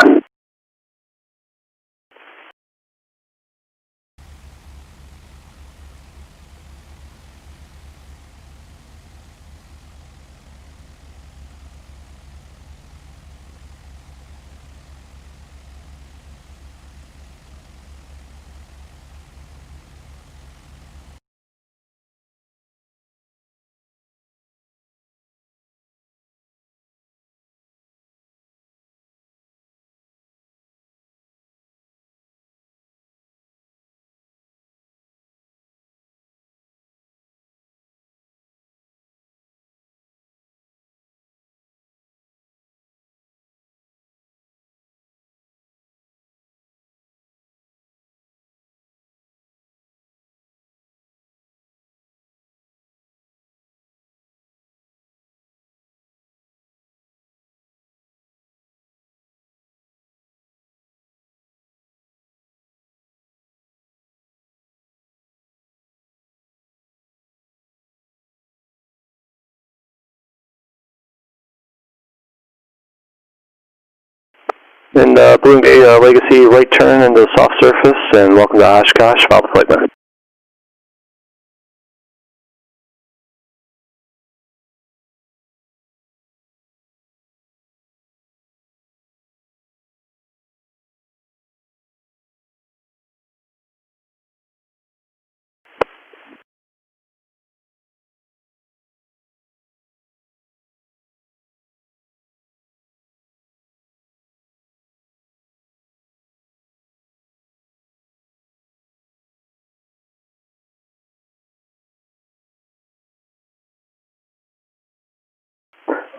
And Blue and Gate Legacy, right turn into the soft surface, and welcome to Oshkosh. Follow the flight plan.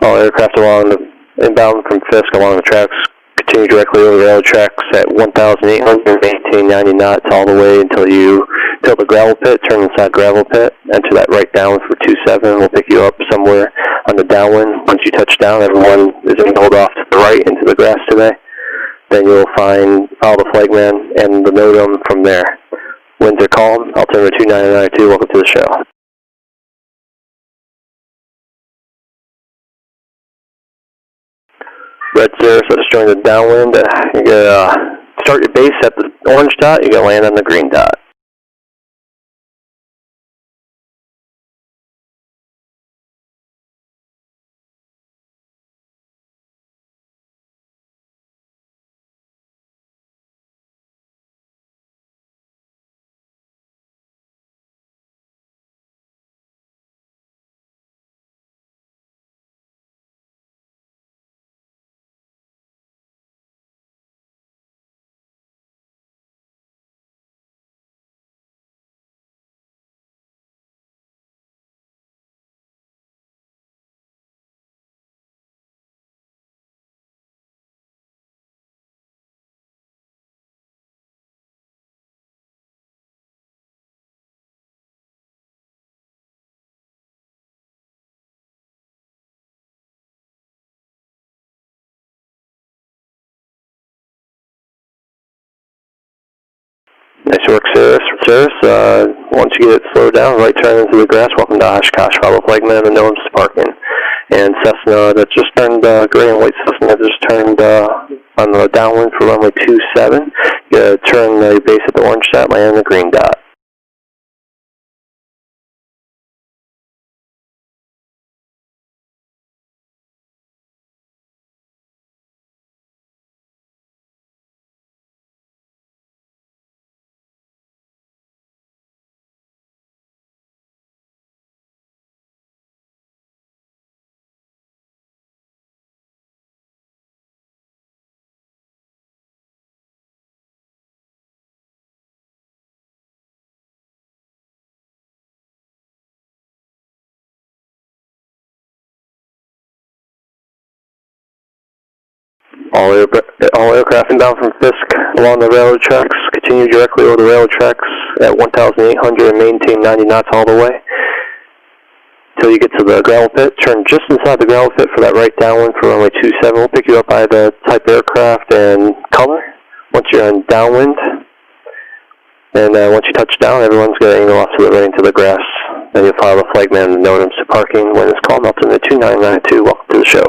All aircraft along the inbound from FISK along the tracks continue directly over the railroad tracks at 1,800, maintain 90 knots all the way until the gravel pit, turn inside gravel pit, enter that right downwind for 27. We'll pick you up somewhere on the downwind. Once you touch down, everyone is angled off to the right into the grass today. Then you'll follow the flagman and the NOTAM from there. Winds are calm, altimeter 2992, welcome to the show. Red Cirrus, let's join the downwind. You're going to start your base at the orange dot, you're going to land on the green dot. Nice work, Cirrus. Once you get it slowed down, right turn into the grass, welcome to Oshkosh. Follow flagman and NOTAM's parking. And Cessna that just turned, gray and white Cessna that just turned on the downwind for runway 27. You turn your base at the orange dot, land on the green dot. All aircraft inbound from FISK along the railroad tracks. Continue directly over the railroad tracks at 1,800 and maintain 90 knots all the way. Until you get to the gravel pit, turn just inside the gravel pit for that right downwind for runway 27. We'll pick you up by the type aircraft and color. Once you're on downwind, and once you touch down, everyone's going to angle off to the right into the grass. Then you'll follow the flagman and the NOTAMs to parking. When it's called, altimeter 2992. Welcome to the show.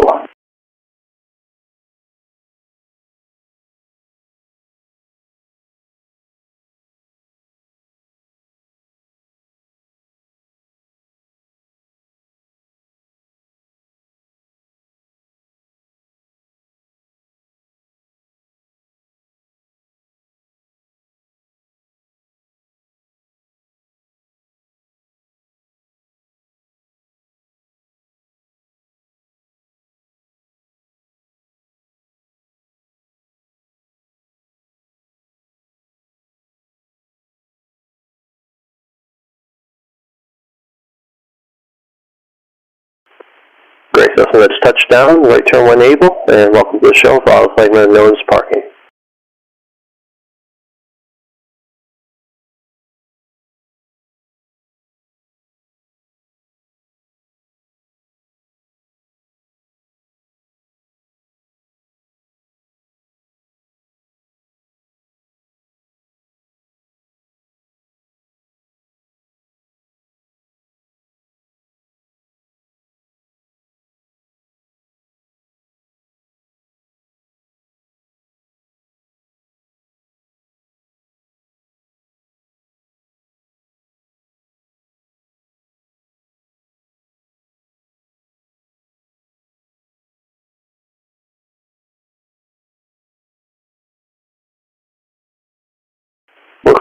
Great, so let's touch down, right turn when able, and welcome to the show. Follow the flagman and NOTAM's parking.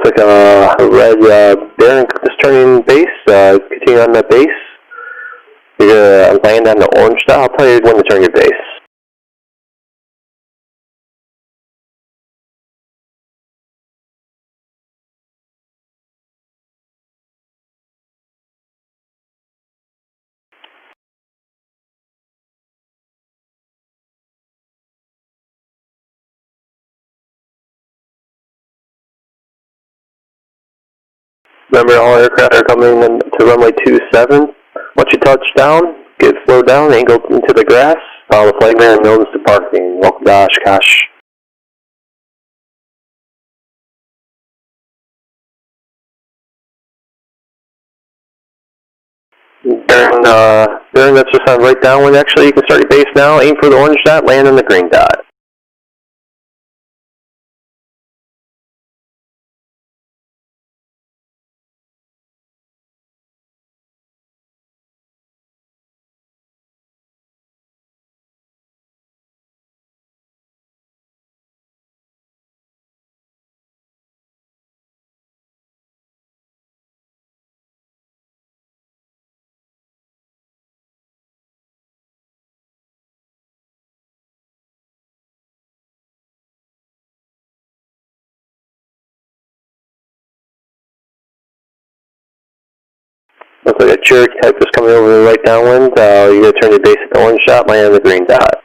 looks like a red bearing just turning base. Continue on the base. You're going to land on the orange dot. I'll tell you when to turn your base. Remember, all aircraft are coming to runway 27. Once you touch down, get slowed down, angle into the grass, follow the flag man and notice to parking. Welcome to Oshkosh. Bearing that's just on right downwind. Actually, you can start your base now, aim for the orange dot, land on the green dot. Looks like a Cherokee type is coming over the right downwind. You're going to turn your base at the orange dot, land on the green dot.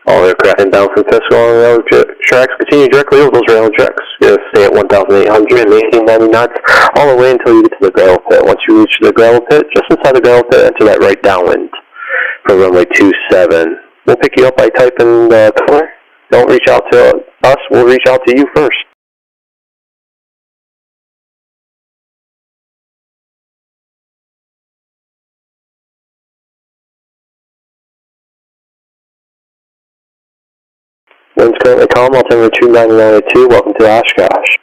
All aircraft inbound from FISK along the railroad tracks. Continue directly over those railroad tracks. You're going to stay at 1,800 and maintain 90 knots all the way until you get to the gravel pit. Once you reach the gravel pit, just inside the gravel pit, enter that right downwind for runway 27. We'll pick you up by typing the color. Don't reach out to us. We'll reach out to you first. Wind's currently calm. Altimeter 29902. Welcome to Oshkosh.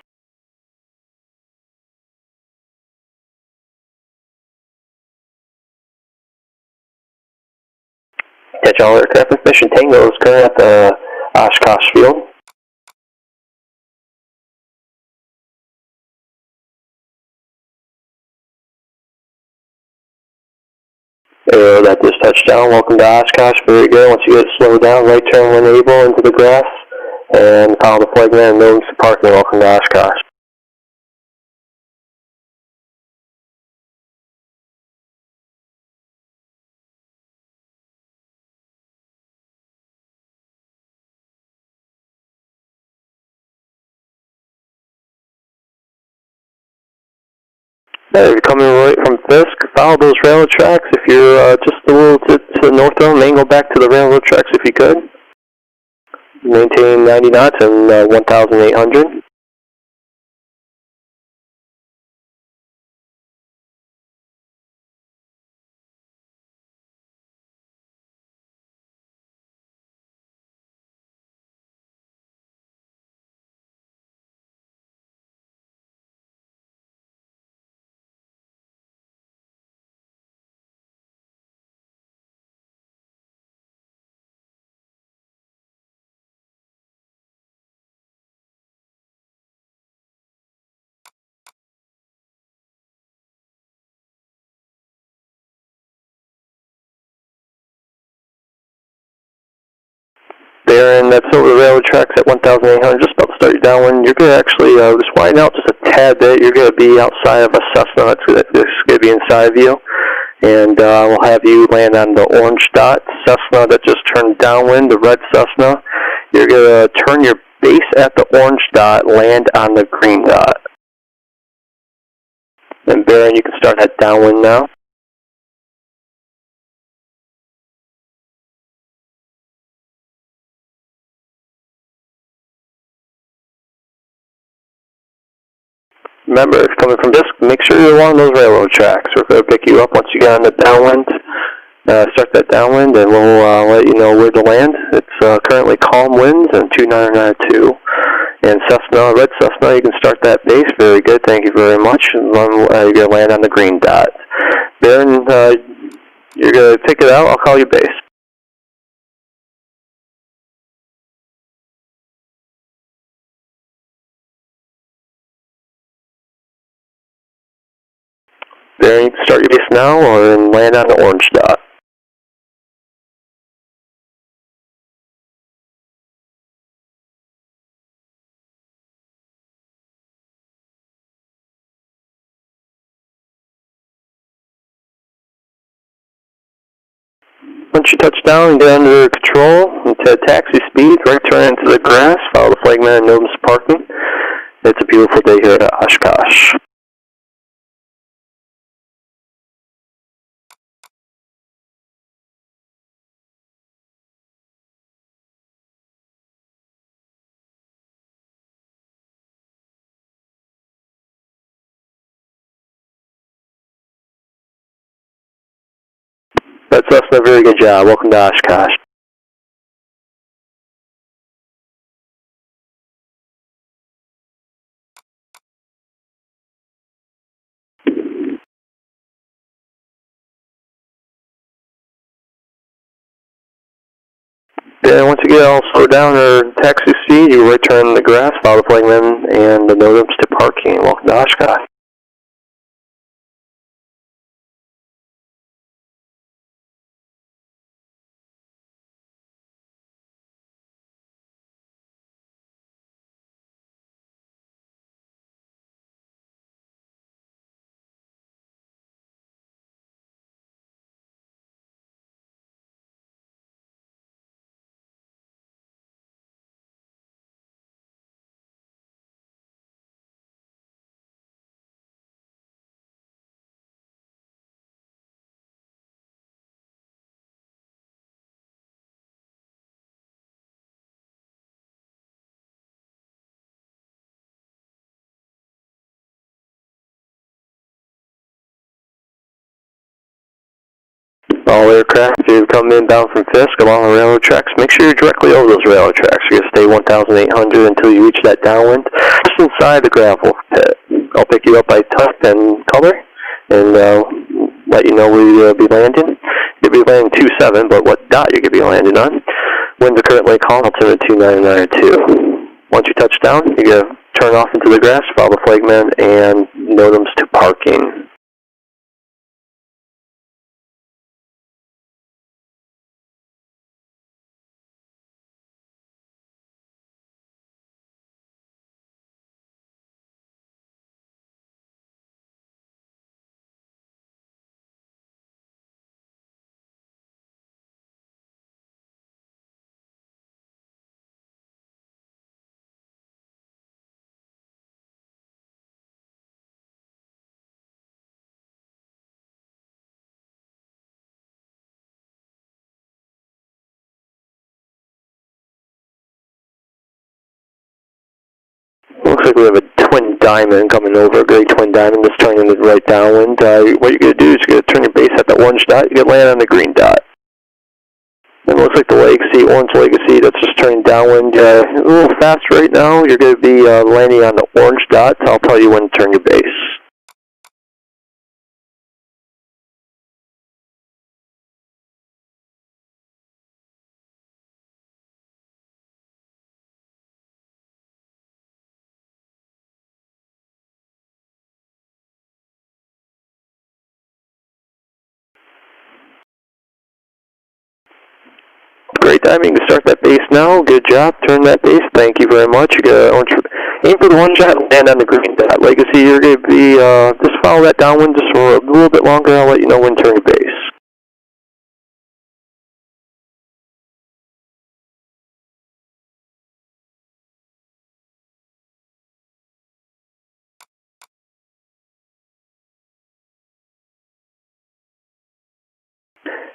Catch all aircraft with mission Tango is currently at the Oshkosh field. Aero that just touched down. Welcome to Oshkosh. Very good. Once you get slowed down, right turn when able into the grass, and follow the flag man and notice the parking. Welcome to Oshkosh. If you're coming right from FISK, follow those railroad tracks. If you're just a little to the north of them, angle back to the railroad tracks if you could. Maintain 90 knots and 1,800. Bearing that's over the railroad tracks at 1,800, just about to start your downwind. You're going to actually just widen out just a tad bit. You're going to be outside of a Cessna. That's going to be inside of you. And we'll have you land on the orange dot. Cessna that just turned downwind, the red Cessna. You're going to turn your base at the orange dot, land on the green dot. And bearing, you can start that downwind now. Remember, if you're coming from FISK, make sure you're along those railroad tracks. We're going to pick you up once you get on the downwind. Start that downwind, and we'll let you know where to land. It's currently calm winds and 29902. And Cessna, red Cessna, you can start that base. Very good, thank you very much. And you're going to land on the green dot. Then you're going to take it out. I'll call you base. There, you can start your base now or land on the orange dot. Once you touch down and get under control, into taxi speed, right turn into the grass, follow the flagman and notice parking. It's a beautiful day here at Oshkosh. That's a very good job. Welcome to Oshkosh. Then once you get all slowed down or taxi speed, you right turn the grass, follow the flagman and the notice to parking. Welcome to Oshkosh. All aircraft, if you come inbound from FISK along the railroad tracks, make sure you're directly over those railroad tracks. You're going to stay 1,800 until you reach that downwind, just inside the gravel pit. I'll pick you up by type and color, and let you know where you'll be landing. You'll be landing 27, but what dot you're going to be landing on. Winds are currently calm, altimeter 2992. Once you touch down, you're going to turn off into the grass, follow the flagman, and notice to parking. Looks like we have a twin diamond coming over, a great twin diamond that's turning the right downwind. What you're going to do is you're going to turn your base at the orange dot, you're going to land on the green dot. And it looks like the legacy, orange legacy, that's just turning downwind. A little fast right now. You're going to be landing on the orange dot. I'll tell you when to turn your base. Great timing to start that base now. Good job. Turn that base. Thank you very much. You're going to aim for the one shot and land on the green dot. Legacy, you're going to be, just follow that downwind just for a little bit longer. I'll let you know when to turn your base.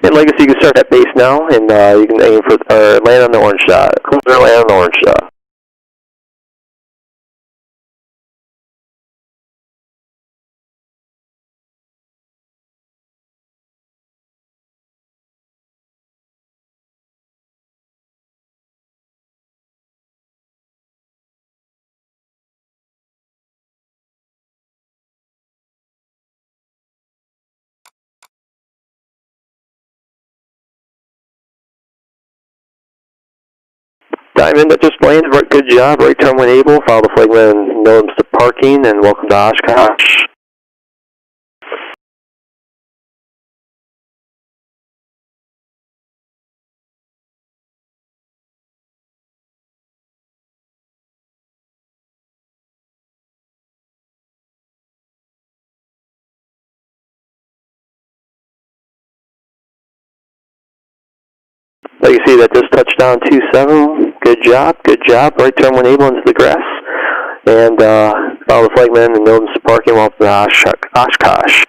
And Legacy, you can start that base now, and you can aim for, land on the orange dot. Clear, land on the orange dot. Diamond that just landed. Good job. Right turn when able. Follow the flagman. Notice the parking, and welcome to Oshkosh. Legacy that just touched down 27. Good job. Good job. Right turn when able into the grass. And follow the flagman and notice the parking. Welcome to Oshkosh.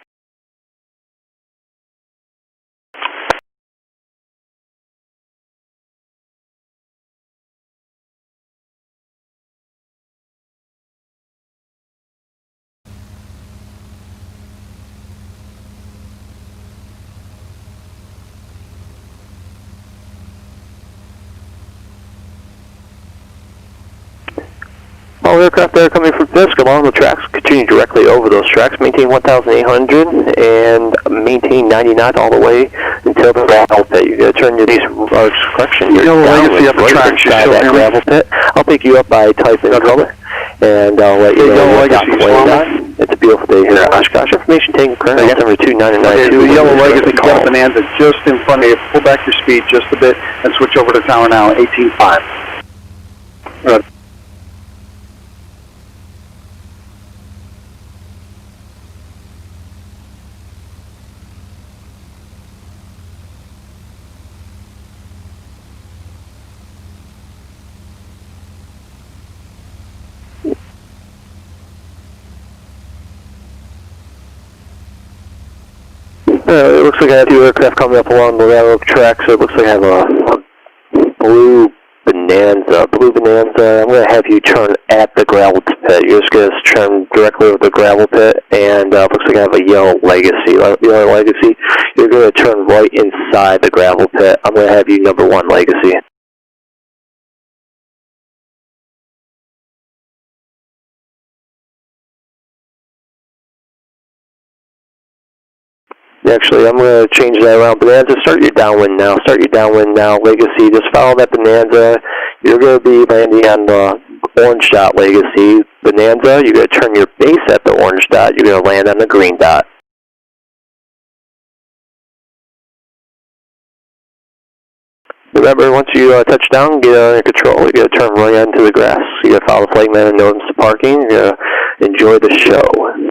All aircraft that are coming from FISK along the tracks, continue directly over those tracks, maintain 1,800 and maintain 90 knots all the way until the gravel pit. You gotta turn your correction. You're Legacy up the tracks. That gravel pit. I'll pick you up by type and color, and I'll let you know what's going on. It's a beautiful day here at Oshkosh. Information taken current number 2992. The yellow Legacy got Bonanza just in front of you. Pull back your speed just a bit and switch over to tower now, 18.5. It looks like I have two aircraft coming up along the railroad track, so it looks like I have a blue Bonanza. I'm going to have you turn at the gravel pit. You're just going to turn directly over the gravel pit, and looks like I have a yellow Legacy. You're going to turn right inside the gravel pit. I'm going to have you number 1 Legacy. Actually, I'm going to change that around. Bonanza, start your downwind now. Legacy. Just follow that Bonanza. You're going to be landing on the orange dot, Legacy. Bonanza, you're going to turn your base at the orange dot. You're going to land on the green dot. Remember, once you touch down, get under control. You're going to turn right onto the grass. You're going to follow the flagman and notice the parking. You're going to enjoy the show.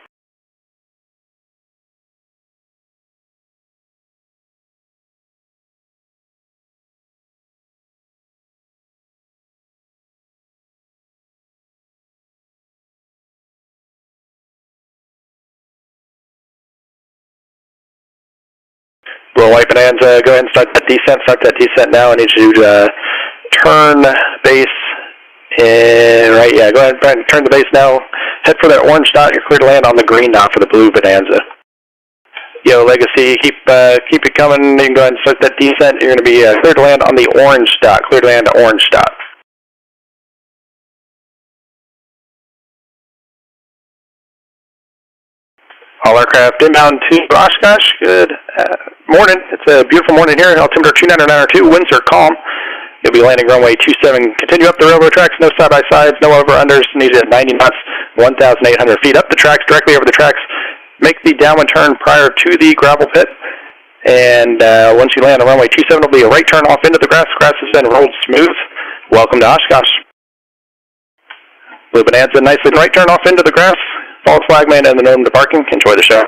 Blue and white Bonanza, go ahead and start that descent now. I need you to turn base in, right, yeah, go ahead and turn the base now. Head for that orange dot, you're clear to land on the green dot for the blue Bonanza. Yo, Legacy, keep it coming. You can go ahead and start that descent. You're going to be clear to land on the orange dot, orange dot. All aircraft inbound to Oshkosh. Good morning. It's a beautiful morning here. Altimeter 29902. Winds are calm. You'll be landing runway 27. Continue up the railroad tracks. No side-by-sides. No over-unders. Needed at 90 knots. 1,800 feet up the tracks. Directly over the tracks. Make the downwind turn prior to the gravel pit. And once you land on runway 27, it'll be a right turn off into the grass. The grass has been rolled smooth. Welcome to Oshkosh. Blue Bonanza, nicely right turn off into the grass. Follow flagman and the gnome to parking. Enjoy the show.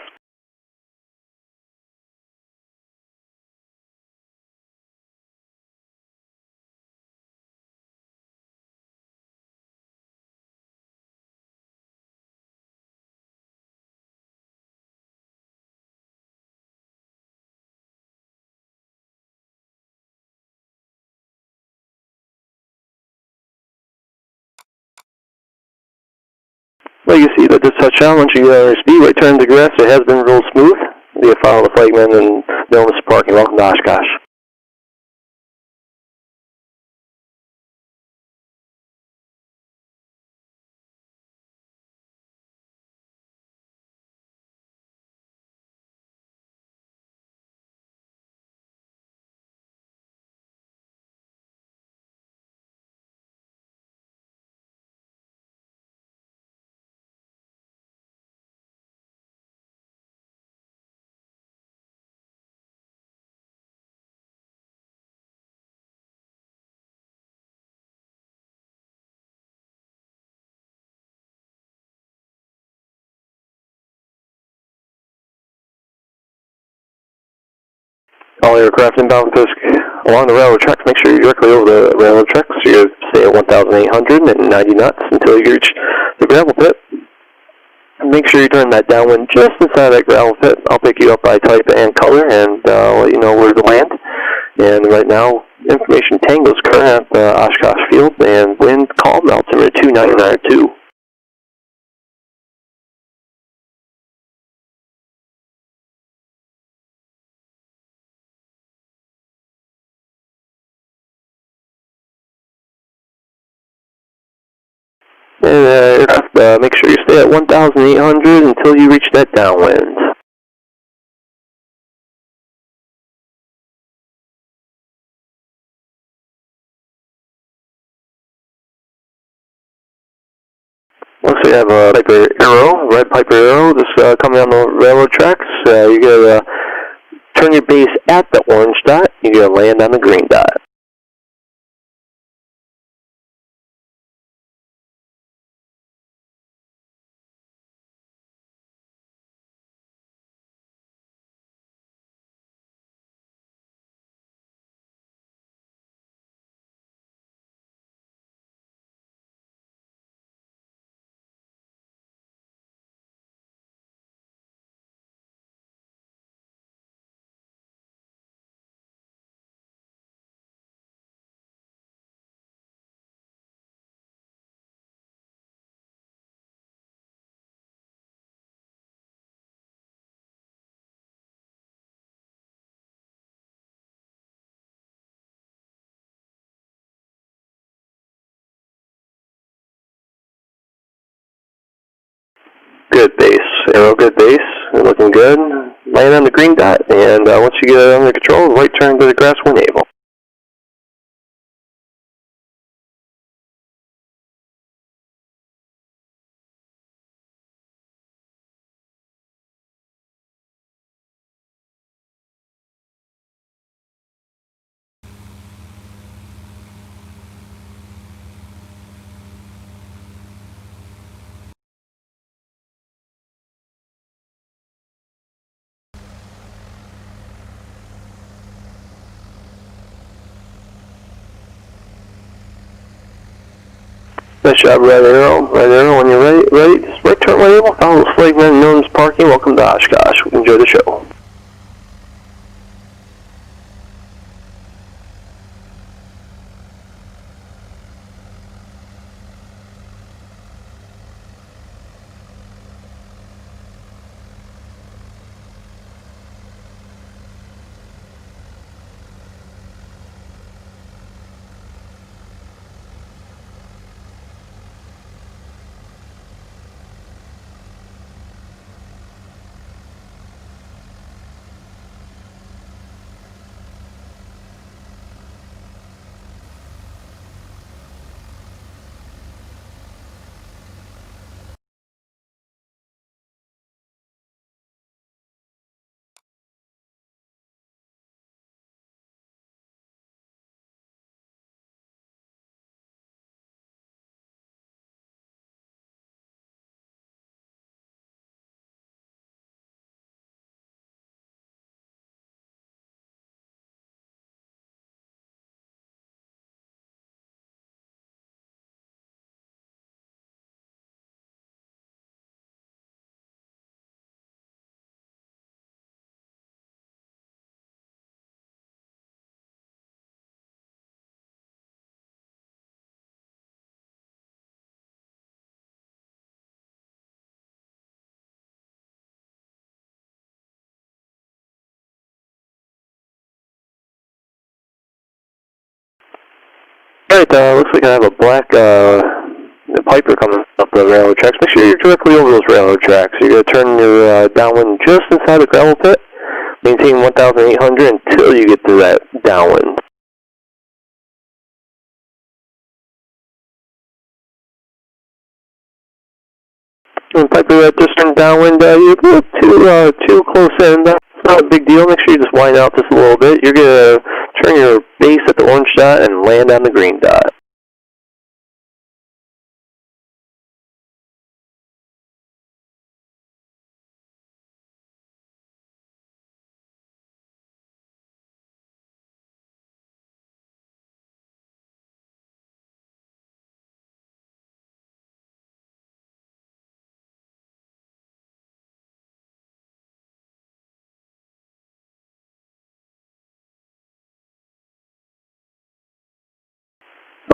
Well, you see that this touchdown, once you get on your speed, right turn to grass, it has been real smooth. You follow the flagman and notice the parking. Welcome to Oshkosh. All aircraft inbound FISK along the railroad tracks. Make sure you're directly over the railroad tracks. So you stay at 1,890 knots until you reach the gravel pit. Make sure you turn that downwind just inside that gravel pit. I'll pick you up by type and color, and let you know where to land. And right now, information Tango's current at Oshkosh Field, and wind calm, altimeter 299.2. And aircraft, make sure you stay at 1,800 until you reach that downwind. Looks like you have a Piper Arrow, red Piper Arrow, just coming down the railroad tracks. You gotta turn your base at the orange dot. You gotta land on the green dot. Good base, Arrow, good base. You're looking good. Land on the green dot, and once you get it under control, right turn to the grass when able. Nice job, Red Arrow. Red Arrow, when you're ready, just right turn when able. Follow the flag man known as parking. Welcome to Oshkosh. Enjoy the show. Alright, looks like I have a black Piper coming up the railroad tracks. Make sure you're directly over those railroad tracks. You're going to turn your downwind just inside the gravel pit. Maintain 1,800 until you get to that downwind. And Piper, just turned downwind. You're a little too close in. That's not a big deal. Make sure you just wind out just a little bit. You're going to turn your base at the orange dot and land on the green dot.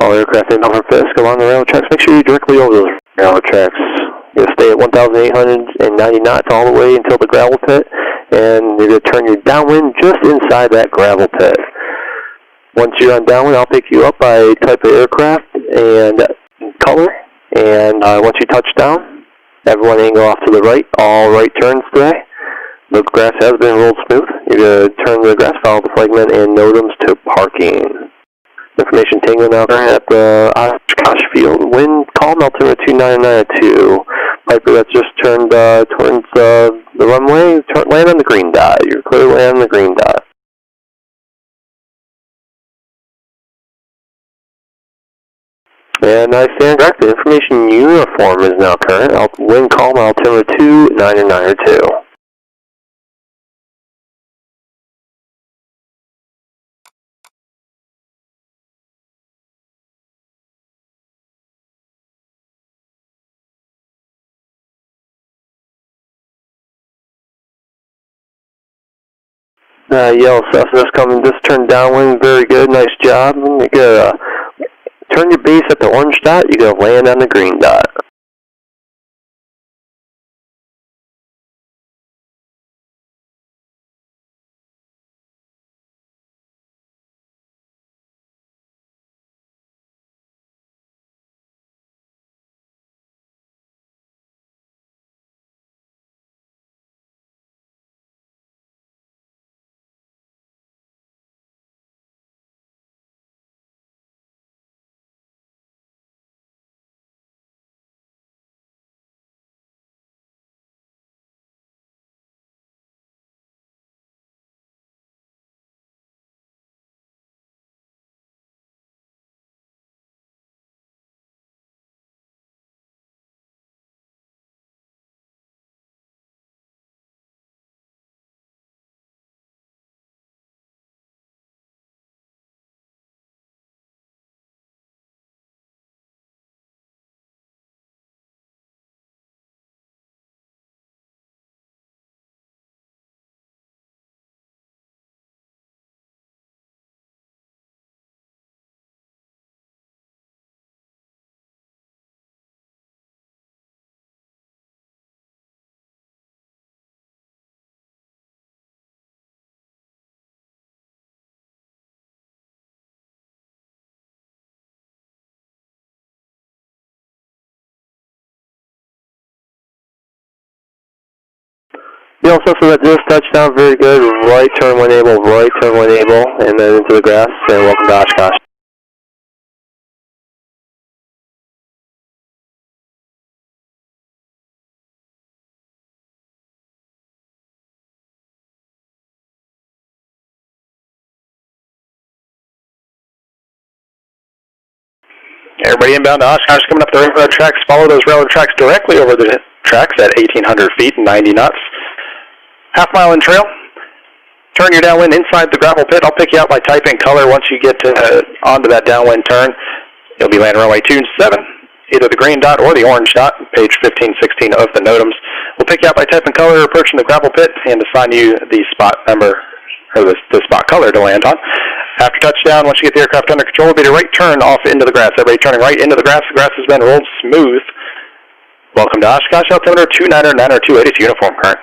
All aircraft inbound from FISK along the railroad tracks. Make sure you're directly over those railroad tracks. You're going to stay at 1,890 knots all the way until the gravel pit, and you're going to turn your downwind just inside that gravel pit. Once you're on downwind, I'll pick you up by type of aircraft and color, and once you touch down, everyone angle off to the right, all right turns today. The grass has been rolled smooth. You're going to turn the grass, follow the flagman, and NOTAMs to parking. Information Tango now at the Oshkosh field. Wind calm, altimeter 29902. Piper that's just turned towards the runway. Land on the green dot. You're clear to land on the green dot. And I stand corrected. Information uniform is now current. Wind calm, altimeter 29902. Yellow Cessna's coming, just turned downwind, very good, nice job. You're gonna turn your base at the orange dot, you're gonna land on the green dot. Yellow Cessna that just touched down, very good. Right turn when able, right turn when able, and then into the grass, and welcome to Oshkosh. Everybody inbound to Oshkosh coming up the railroad tracks. Follow those railroad tracks directly over the tracks at 1,800 feet and 90 knots. Half-mile in trail. Turn your downwind inside the gravel pit. I'll pick you out by typing color. Once you get onto that downwind turn, you'll be landing runway 27, either the green dot or the orange dot, page 1516 of the NOTAMs. We'll pick you out by typing color, approaching the gravel pit, and assign you the spot number, or the spot color to land on. After touchdown, once you get the aircraft under control, it'll be a right turn off into the grass. Everybody turning right into the grass. The grass has been rolled smooth. Welcome to Oshkosh, altimeter 29902, it's uniform current.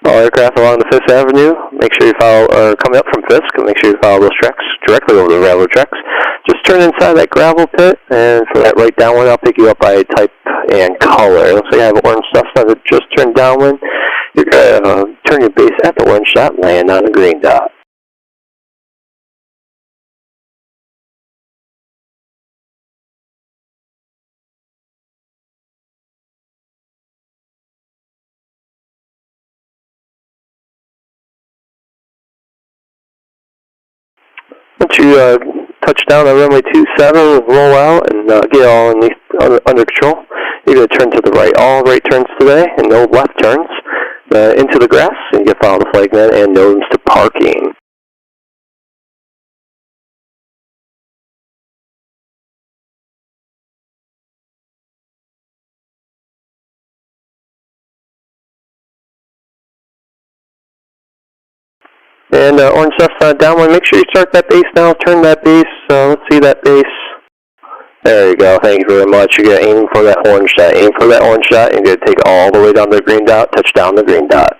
All aircraft along the 5th Avenue, make sure you follow, coming up from FISK, make sure you follow those tracks directly over the railroad tracks. Just turn inside that gravel pit, and for that right downwind, I'll pick you up by type and color. Looks like I have orange Cessna that just turned downwind. You're going to turn your base at the orange dot, land on the green dot. Once you touch down on runway 27, roll out and get all under control. You're going to turn to the right. All right turns today and no left turns into the grass. And you can follow the flagman and nose to parking. And orange stuff downwind. Make sure you start that base now. Turn that base. Let's see that base. There you go. Thank you very much. You're going to aim for that orange dot. Aim for that orange dot. And you're going to take it all the way down to the green dot. Touch down the green dot.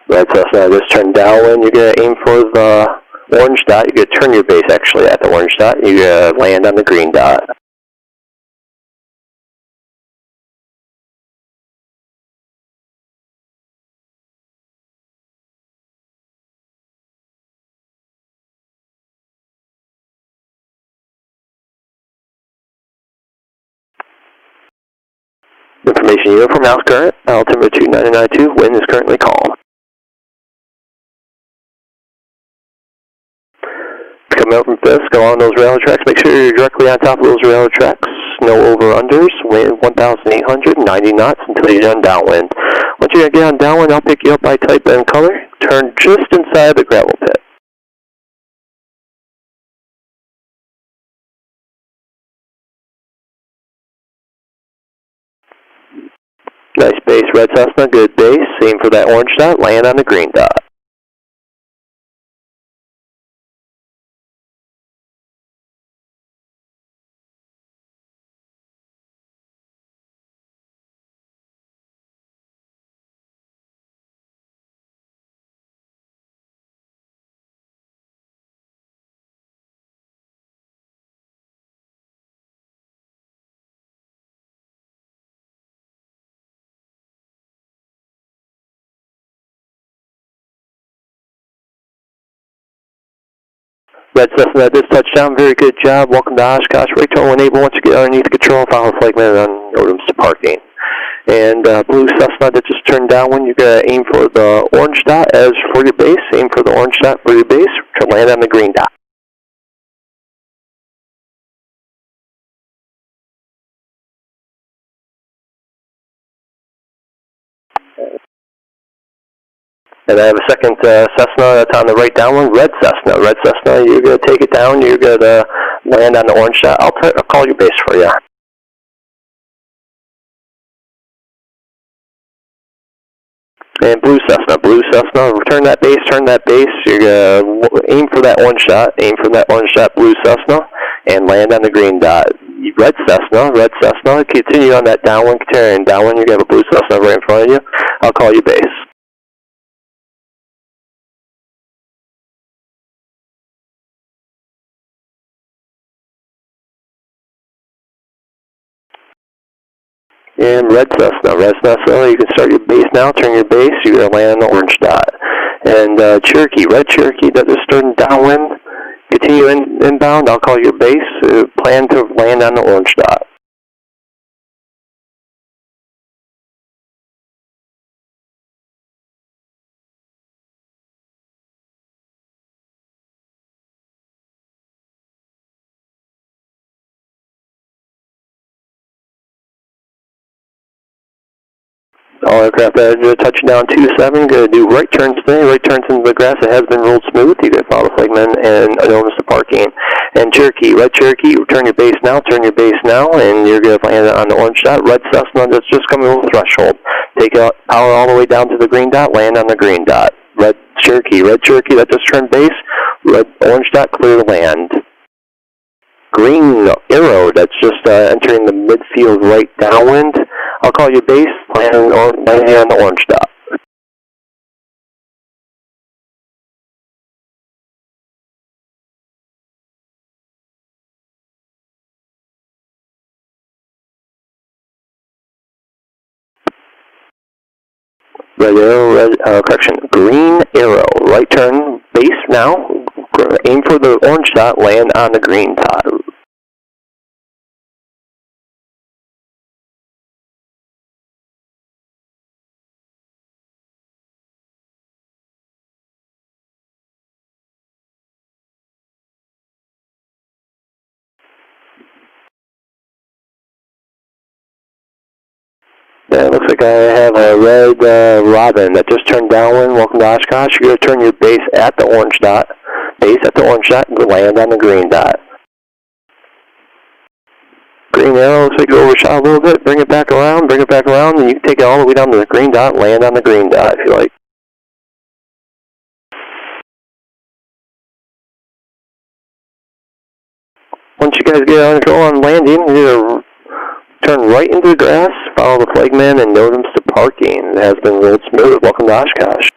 Red Cessna, just turn downwind. You're going to aim for the orange dot. You're going to turn your base actually at the orange dot. You're going to land on the green dot. Information uniform, house current, altimeter 2992, wind is currently calm. Coming up from FISK, along those railroad tracks, make sure you're directly on top of those railroad tracks. No over-unders, wind 1,890 knots until you're done downwind. Once you get on downwind, I'll pick you up by type and color. Turn just inside the gravel pit. Nice base, Red Cessna, good base. Aim for that orange dot, land on the green dot. Red Cessna, this touchdown, very good job. Welcome to Oshkosh. Right turn when able. Once you get underneath control, follow the flagman on notice to parking. And blue Cessna that just turned downwind, you're going to aim for the orange dot as for your base. Aim for the orange dot for your base to land on the green dot. And I have a second Cessna that's on the right downwind, Red Cessna. Red Cessna, you're going to take it down. You're going to land on the orange dot. I'll call your base for you. And blue Cessna, turn that base. You're going to aim for that orange dot, blue Cessna, and land on the green dot. Red Cessna, continue on that downwind, you're going to have a blue Cessna right in front of you. I'll call you base. And Red Cessna, you can start your base now, turn your base, you're going to land on the orange dot. And Cherokee, Red Cherokee, that is starting downwind, continue inbound, I'll call your base, plan to land on the orange dot. All aircraft touchdown 27, going to do right turns today, right turns into the grass. It has been rolled smooth. You can follow the flagman and notice the parking. And Cherokee, Red Cherokee, turn your base now, and you're going to land on the orange dot. Red Cessna that's just coming over the threshold. Take out power all the way down to the green dot, land on the green dot. Red Cherokee, that just turned base. Orange dot, clear the land. Green Arrow, that's just entering the midfield right downwind. I'll call you base, landing on the orange dot. Green Arrow, right turn, base now, aim for the orange dot, land on the green dot. like I have a red Robin that just turned downwind. Welcome to Oshkosh. You're going to turn your base at the orange dot. Base at the orange dot and land on the green dot. Green arrow looks like you overshot a little bit. Bring it back around, and you can take it all the way down to the green dot, land on the green dot if you like. Once you guys get under control on landing, you're going to turn right into the grass, follow the flagman, and notice to parking. It has been rolled smooth. Welcome to Oshkosh.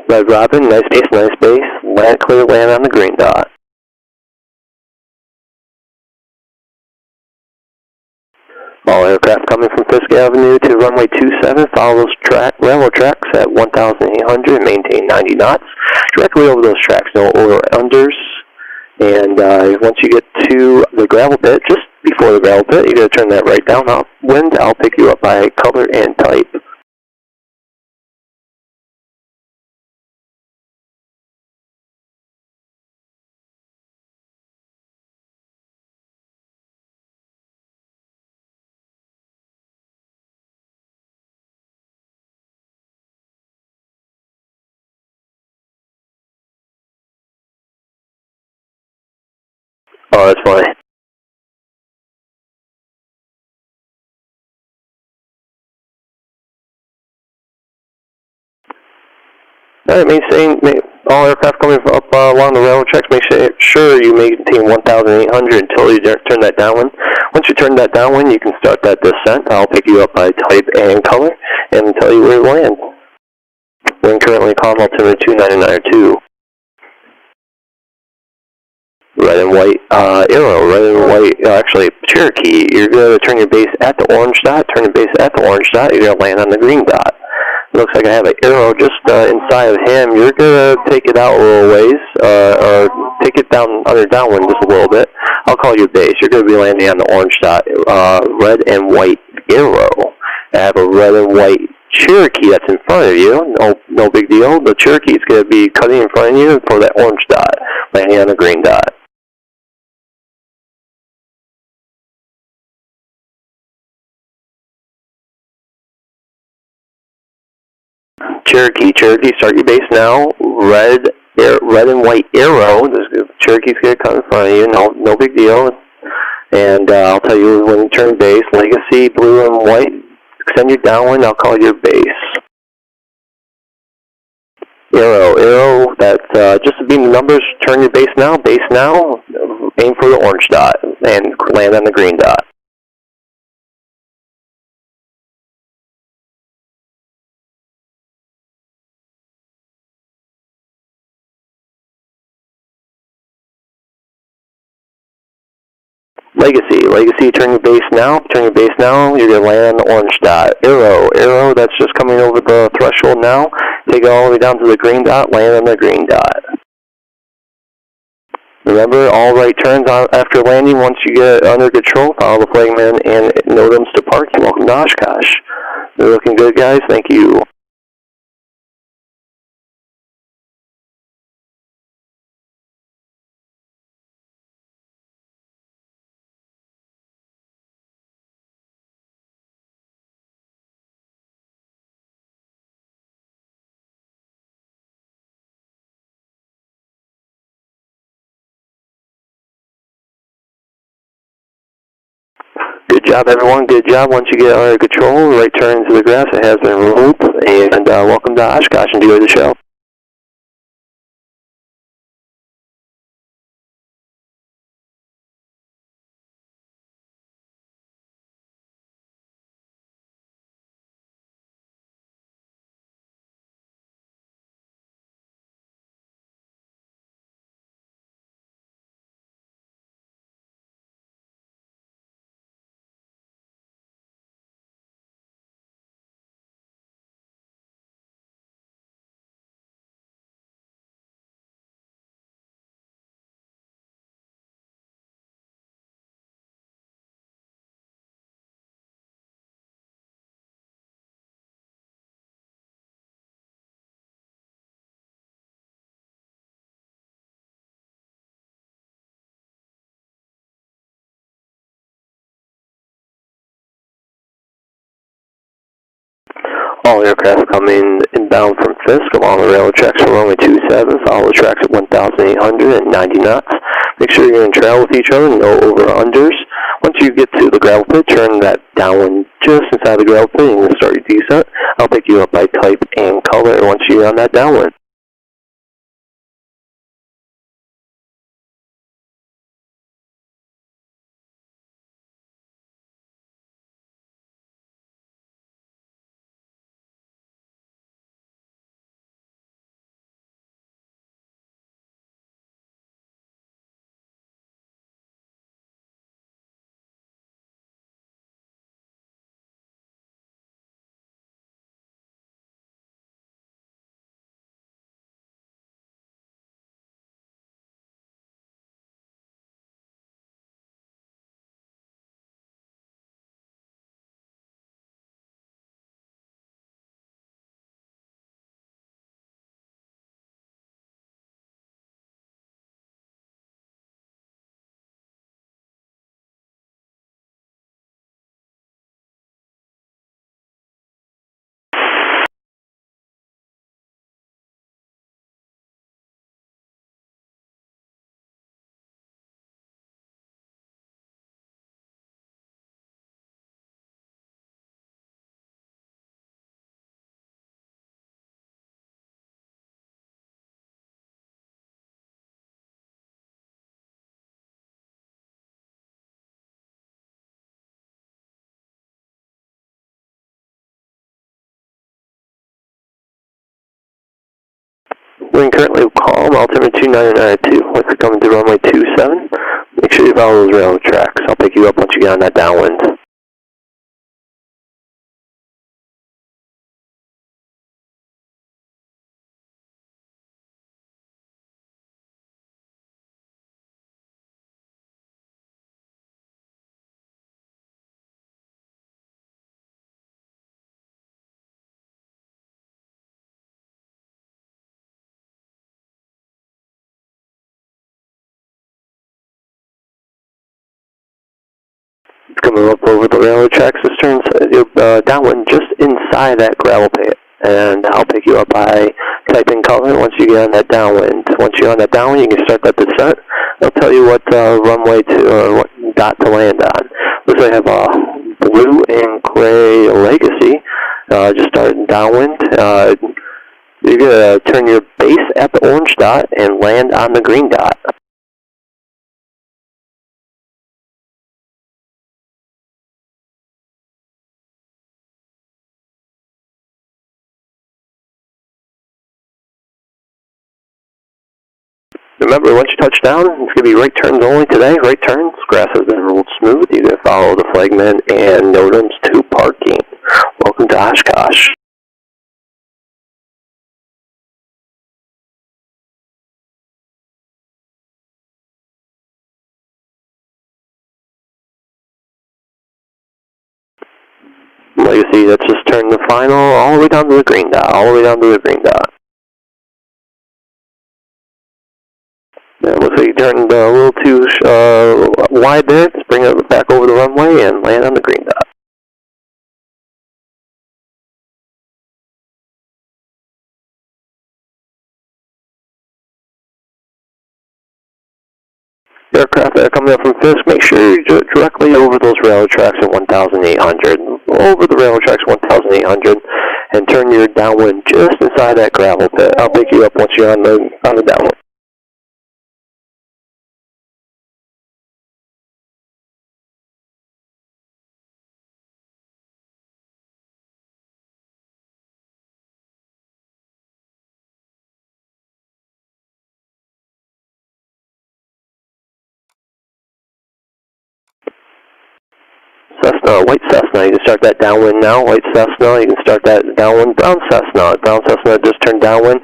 Red Robin, nice base, nice base. Land clear, land on the green dot. All aircraft coming from FISK Avenue to runway 27, follow those railroad tracks at 1,800, maintain 90 knots. Directly over those tracks, no over-unders. And once you get to the gravel pit, just before the gravel pit, you're going to turn that right downwind. I'll pick you up by color and type. Oh, that's funny. All right, all aircraft coming up along the railroad tracks, make sure you maintain 1,800 until you turn that downwind. Once you turn that downwind, you can start that descent. I'll pick you up by type and color and tell you where to land. Wind currently calm, altimeter 299.2. Red and white arrow, red and white, actually Cherokee. You're going to turn your base at the orange dot, turn your base at the orange dot, you're going to land on the green dot. Looks like I have an arrow just inside of him. You're going to take it out a little ways, or take it down under downwind just a little bit. I'll call your base. You're going to be landing on the orange dot, red and white arrow. I have a red and white Cherokee that's in front of you. No big deal. The Cherokee is going to be cutting in front of you for that orange dot, landing on the green dot. Cherokee, start your base now. Red and white arrow. Cherokee's going to come in front of you. No big deal. And I'll tell you when you turn base. Legacy, blue and white. Extend your downwind. I'll call your base. Arrow. That's just to be the numbers. Turn your base now. Aim for the orange dot and land on the green dot. Legacy, turn your base now. You're going to land on the orange dot. Arrow, that's just coming over the threshold now. Take it all the way down to the green dot, land on the green dot. Remember, all right turns after landing. Once you get under control, follow the flagman and NOTAMs to park. Welcome to Oshkosh. You're looking good, guys. Thank you. Good job, everyone. Good job. Once you get under control, right turn to the grass. It has been removed. And welcome to Oshkosh. Enjoy the show. All aircraft coming inbound from FISK along the railroad tracks from runway 27. Follow the tracks at 1,890 knots. Make sure you're in trail with each other, no over-unders. Once you get to the gravel pit, turn that downwind just inside the gravel pit and you'll start your descent. I'll pick you up by type and color once you're on that downwind. Wind currently calm, altimeter 2992. Once you're coming to runway 27, make sure you follow those railroad tracks. I'll pick you up once you get on that downwind. It's coming up over the railroad tracks. This turns downwind just inside that gravel pit. And I'll pick you up by typing color once you get on that downwind. Once you're on that downwind, you can start that descent. I'll tell you what runway to, or what dot to land on. Looks like I have a blue and gray Legacy. Just starting downwind. You're going to turn your base at the orange dot and land on the green dot. Remember, once you touch down, it's going to be right turns only today. Right turns. Grass has been rolled smooth. You can follow the flagman and NOTAMs to parking. Welcome to Oshkosh. Legacy, that's just turned the final all the way down to the green dot. All the way down to the green dot. Yeah, looks like you turned a little too wide there. Just bring it back over the runway and land on the green dot. Aircraft that are coming up from FISK, make sure you're directly over those railroad tracks at 1,800. Over the railroad tracks 1,800 and turn your downwind just inside that gravel pit. I'll pick you up once you're on the downwind. Cessna, white Cessna, you can start that downwind now. White Cessna, you can start that downwind. Brown Cessna, just turned downwind.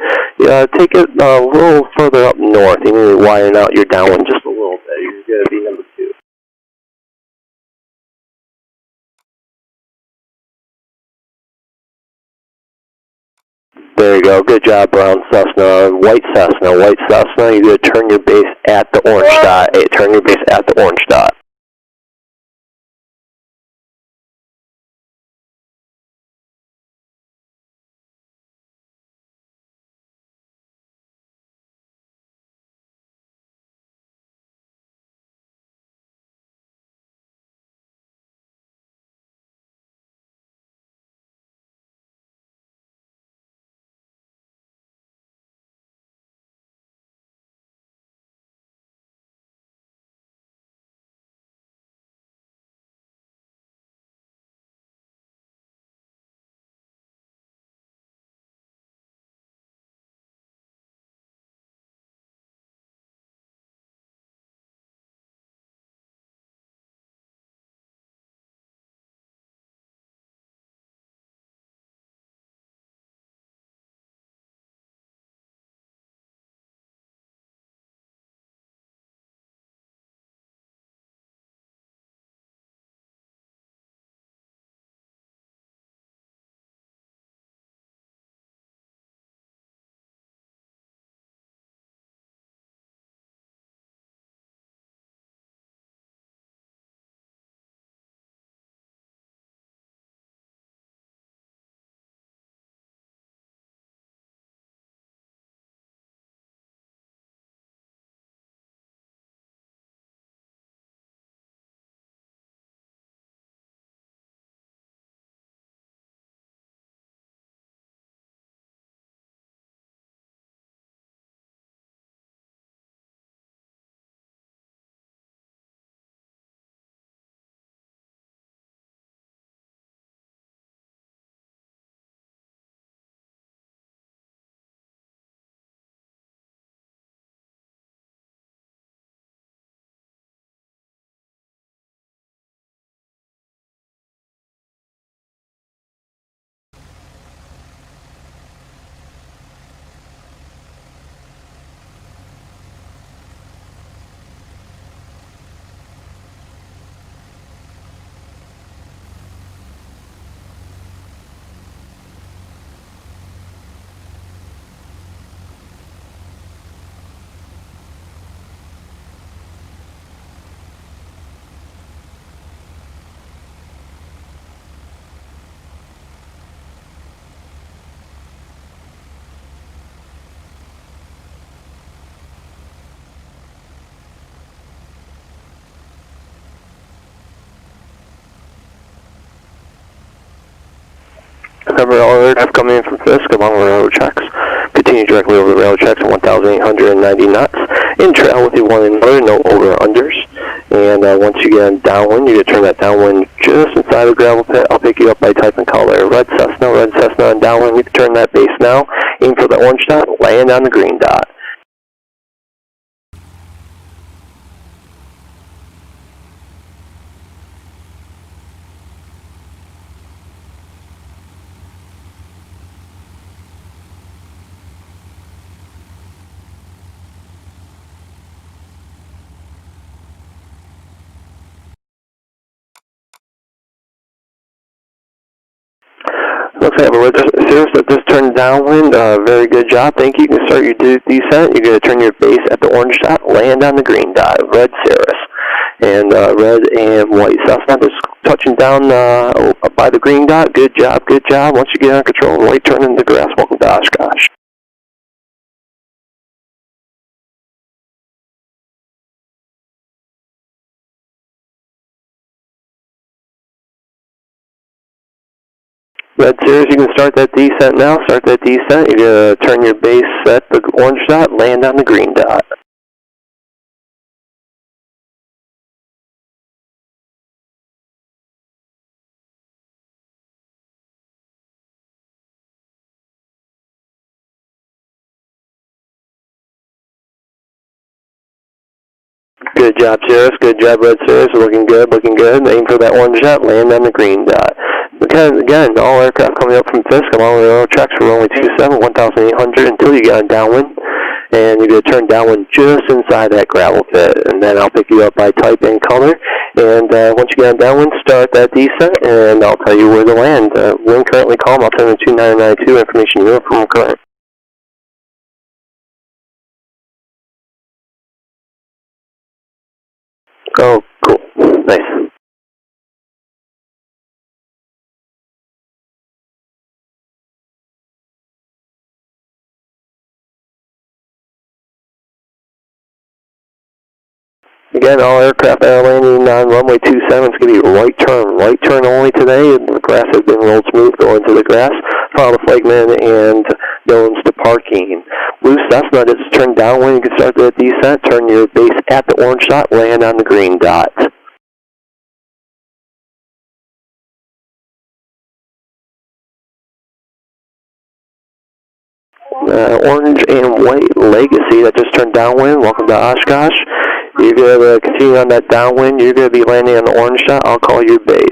Take it a little further up north. You need to widen out your downwind just a little bit. You're going to be number 2. There you go. Good job, Brown Cessna. White Cessna, you're going to turn your base at the orange dot. Turn your base at the orange dot. Remember, all aircraft coming in from FISK along the railroad tracks. Continue directly over the railroad tracks at 1,890 knots. In trail with you one another, no over or unders. And once you get on downwind, you get to turn that downwind just inside the gravel pit. I'll pick you up by type and color. Red Cessna on downwind. You can turn that base now. Aim for the orange dot, land on the green dot. Looks like a Cirrus that just turned downwind. Very good job. Thank you. You can start your descent. You're going to turn your base at the orange dot, land on the green dot. Red Cirrus. And red and white Cessna just touching down by the green dot. Good job, good job. Once you get under control, right turn into the grass. Welcome to Oshkosh. Red Cirrus, you can start that descent now. Start that descent. You're going to turn your base at the orange dot, land on the green dot. Good job, Cirrus. Good job, Red Cirrus. Looking good, looking good. Aim for that orange dot, land on the green dot. Again, all aircraft coming up from FISK along the railroad tracks for runway 27, 1,800 until you get on downwind. And you're going to turn downwind just inside that gravel pit. And then I'll pick you up by type and color. And once you get on downwind, start that descent, and I'll tell you where to land. Wind currently calm. I'll turn to 2992. Information uniform current. Oh, cool. Nice. Again, all aircraft that are landing on runway 27 is going to be right turn only today. The grass has been rolled smooth, go into the grass, follow the flagman and nones to parking. Blue Cessna just turn downwind, you can start the descent, turn your base at the orange dot, land on the green dot. Orange and white Legacy that just turned downwind, welcome to Oshkosh. You're going to continue on that downwind. You're going to be landing on the orange dot. I'll call your base.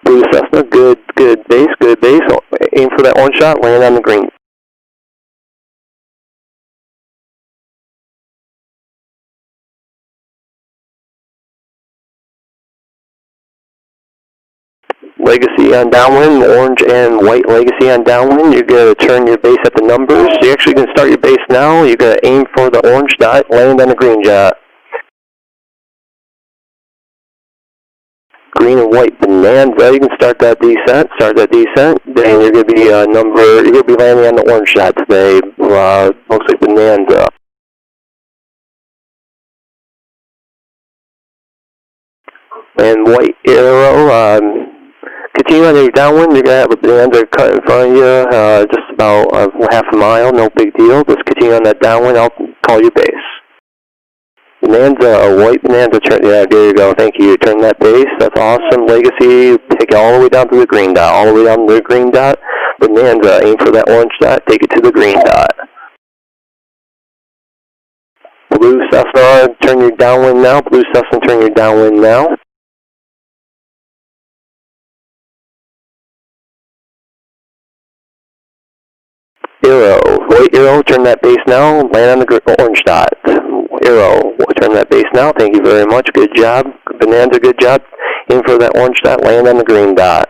Blue Cessna, good base, good base. Aim for that orange dot, land on the green. Legacy on downwind, orange and white Legacy on downwind. You're going to turn your base at the numbers. You're actually going to start your base now. You're going to aim for the orange dot, land on the green dot. Green and white Bonanza. You can start that descent. Then you're going to be you're going to be landing on the orange dot today. Looks like Bonanza. And white Arrow. Continue on your downwind. You're going to have a Bonanza cut in front of you, just about half a mile. No big deal. Just continue on that downwind. I'll call your base. Bonanza, white Bonanza. Yeah, there you go. Thank you. Turn that base. That's awesome. Legacy. Take it all the way down to the green dot. All the way down to the green dot. Bonanza. Aim for that orange dot. Take it to the green dot. Blue Cessna. Turn your downwind now. Blue Cessna. Turn your downwind now. Arrow, white Arrow, turn that base now, land on the orange dot. Arrow, turn that base now, thank you very much, good job. Bonanza, good job. Aim for that orange dot, land on the green dot.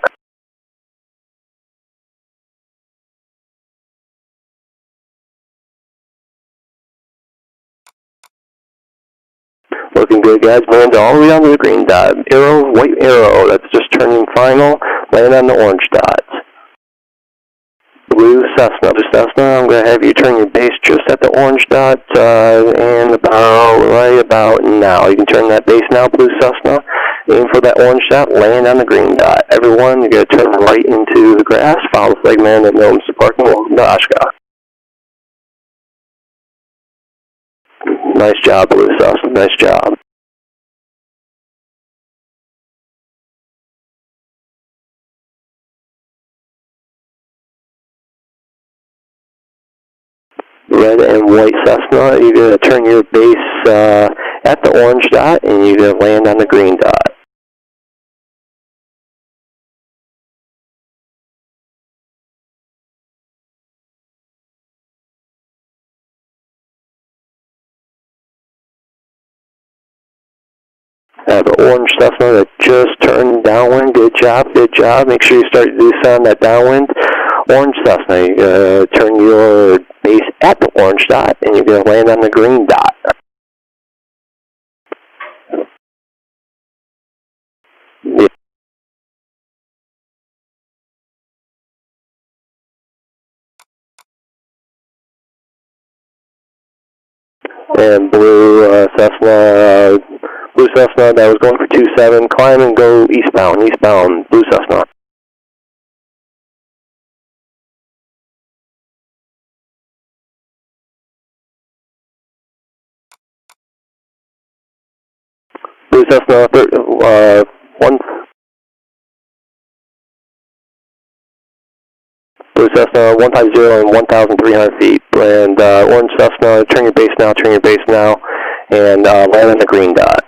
Looking good, guys. Bonanza all the way down to the green dot. Arrow, white Arrow, that's just turning final, land on the orange dot. Blue Cessna. I'm going to have you turn your base just at the orange dot, and right about now. You can turn that base now, Blue Cessna. Aim for that orange dot, land on the green dot. Everyone, you're going to turn right into the grass, follow the flagman at Mindstar Parking. Welcome to Oshkosh. Nice job, Blue Cessna. Nice job. Red and white Cessna, you're going to turn your base at the orange dot, and you're going to land on the green dot. The orange Cessna that just turned downwind. Good job, good job. Make sure you start to do sound that downwind. Orange Cessna, you're going to turn your base at the orange dot, and you're going to land on the green dot. Yeah. And blue Cessna that was going for 27, climb and go eastbound, Blue Cessna. Blue Cessna, Blue Cessna 150 and 1,300 feet. And orange Cessna, turn your base now, and land on the green dot.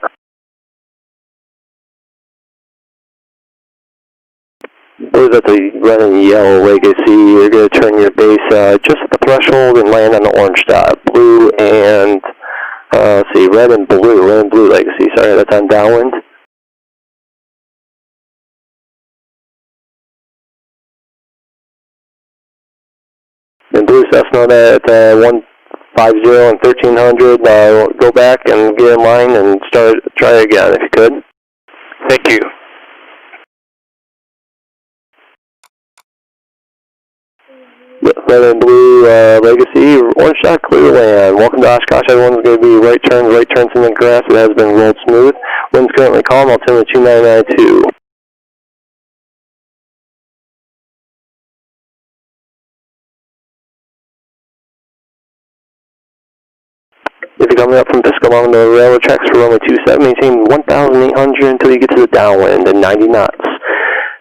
Blue's at the red and yellow legacy. You're going to turn your base just at the threshold and land on the orange dot. Blue and, red and blue legacy. Sorry, that's on downwind. And Blue Cessna at 150 and 1,300, go back and get in line and try again if you could. Thank you. Red and blue legacy, orange dot, clear land. Welcome to Oshkosh. Everyone's going to be right turns in the grass. It has been rolled smooth. Wind's currently calm. Altimeter 2992. If you're coming up from FISK along the railroad tracks for runway 27, maintain 1,800 until you get to the downwind at 90 knots.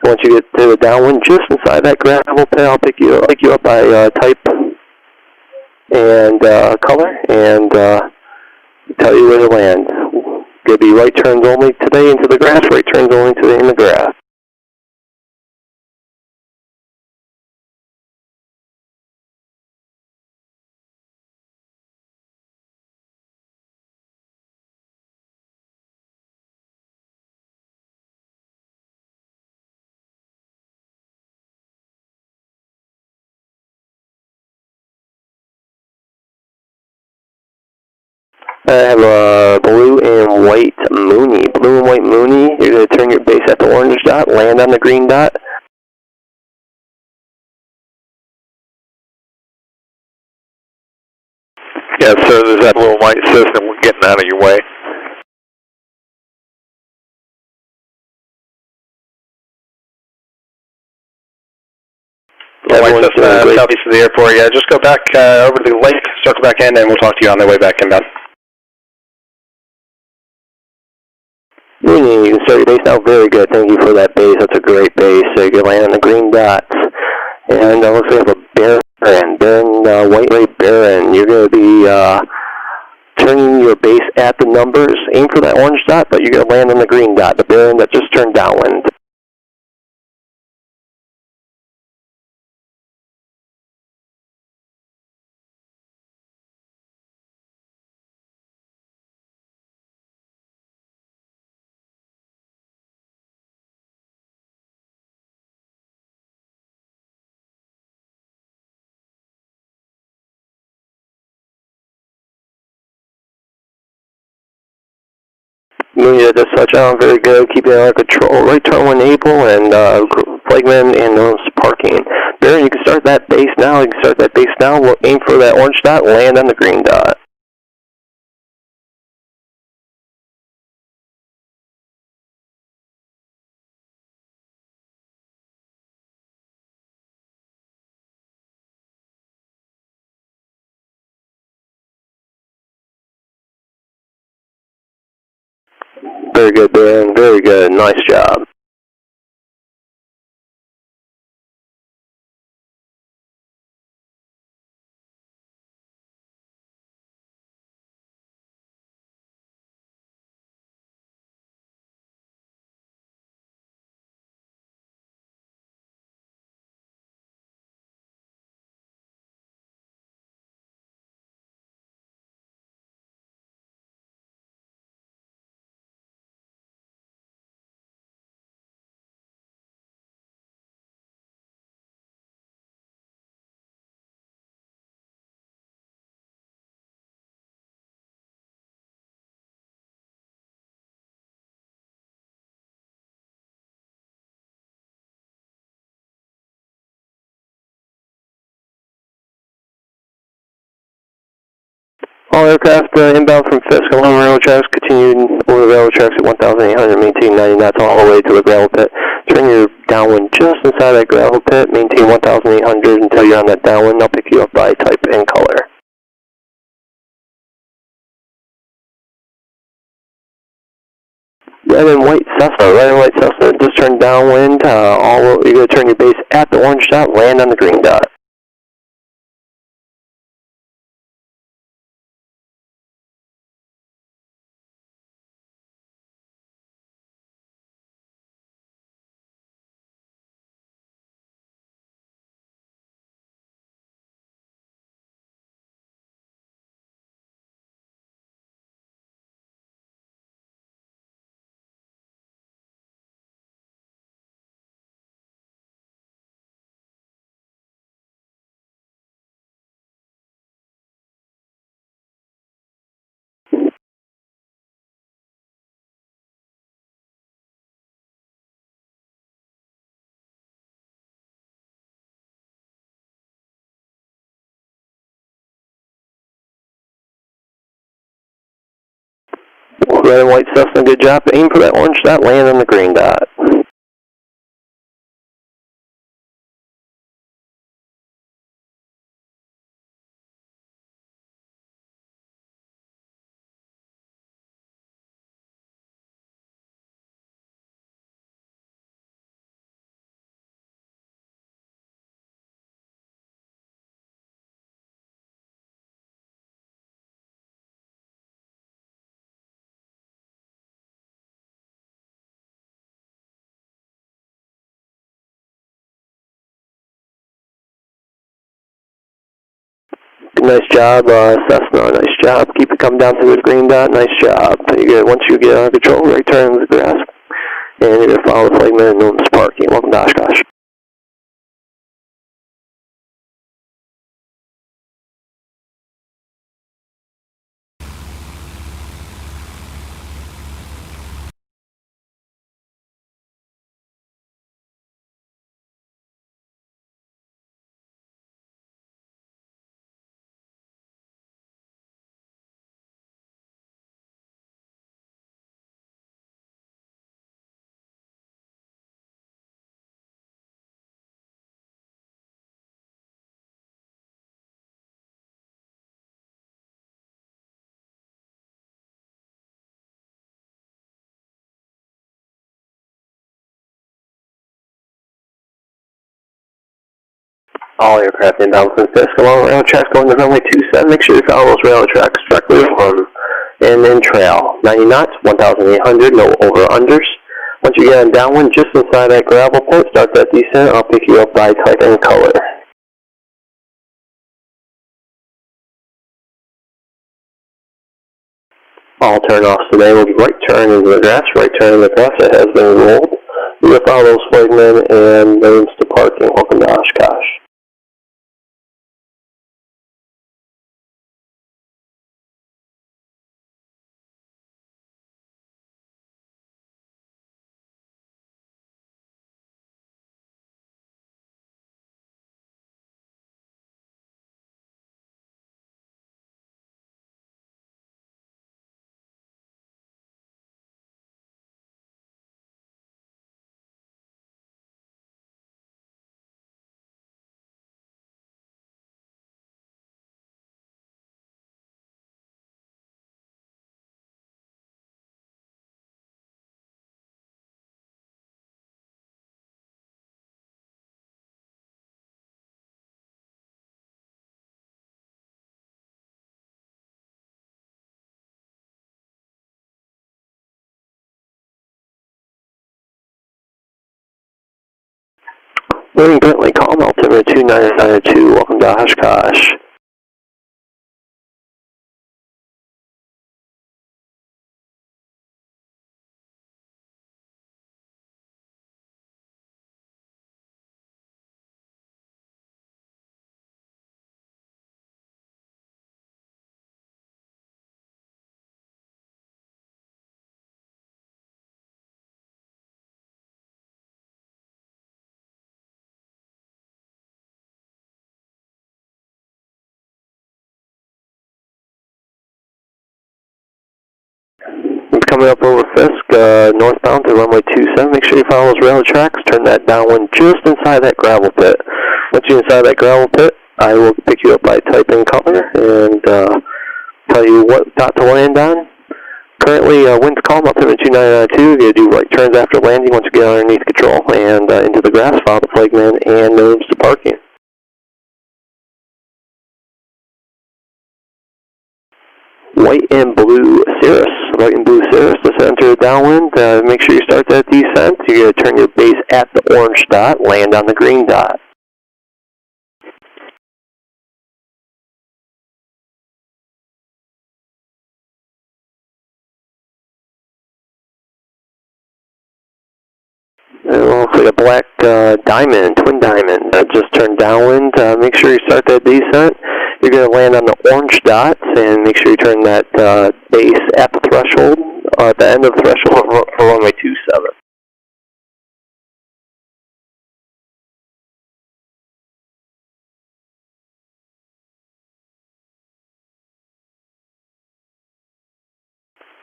Once you get to the downwind, just inside that gravel pit, I'll pick you up by type and color, and tell you where to land. Going to be right turns only today into the grass, right turns only today in the grass. I have a blue and white Mooney. Blue and white Mooney, you're going to turn your base at the orange dot, land on the green dot. Yes, sir, there's that blue and white system getting out of your way. Blue and white system southeast of the airport. Yeah, just go back over to the lake, circle back in, and we'll talk to you on the way back inbound. Mooney, you can start your base now. Very good. Thank you for that base. That's a great base. So you can land on the green dots. And looks like we have a Baron, white ray Baron. You're going to be turning your base at the numbers. Aim for that orange dot, but you're going to land on the green dot, the Baron that just turned downwind. Mooney that does touch on, very good, keeping it under control. Right turn when able, and flagman and parking. Baron, you can start start that base now. You can start that base now. We'll aim for that orange dot, land on the green dot. Very good, Dan. Very good. Nice job. All aircraft inbound from FISK along railroad tracks, continuing over the railroad tracks at 1,800, maintain 90 knots all the way to the gravel pit. Turn your downwind just inside that gravel pit, maintain 1,800 until you're on that downwind. I'll pick you up by type and color. Red and white Cessna, just turn downwind, you're going to turn your base at the orange dot, land on the green dot. Red and white Cessna, good job. Aim for that orange dot, land on the green dot. Nice job, Cessna. Nice job. Keep it coming down through the green dot. Nice job. Once you get out of control, right turn into the grass. And you're going to follow the flagman and Norman's parking. Welcome to Oshkosh. All aircraft inbound from FISK along rail tracks going to runway 27. Make sure you follow those rail tracks directly on and then trail. 90 knots, 1,800, no over-unders. Once you get on downwind, just inside that gravel pit, start that descent. I'll pick you up by type and color. All turn-offs today will be right turn into the grass, right turn in the grass that has been rolled. You will follow those flagmen and names to parking. Welcome to Oshkosh. Morning, Bentley, calm, altimeter 2992, welcome to Oshkosh. Coming up over FISK, northbound to runway 27. Make sure you follow those rail tracks. Turn that downwind just inside that gravel pit. Once you're inside that gravel pit, I will pick you up by typing color and tell you what dot to land on. Currently, wind's calm, altimeter 2992. You're going to do right turns after landing once you get underneath control and into the grass. Follow the flagman and moves to parking. White and blue Cirrus. White and blue Cirrus, let's enter the downwind. Make sure you start that descent. You're going to turn your base at the orange dot, land on the green dot. It looks like a black diamond, twin diamond. Just turn downwind. Make sure you start that descent. You're going to land on the orange dots and make sure you turn that base at the threshold, at the end of the threshold for runway 27.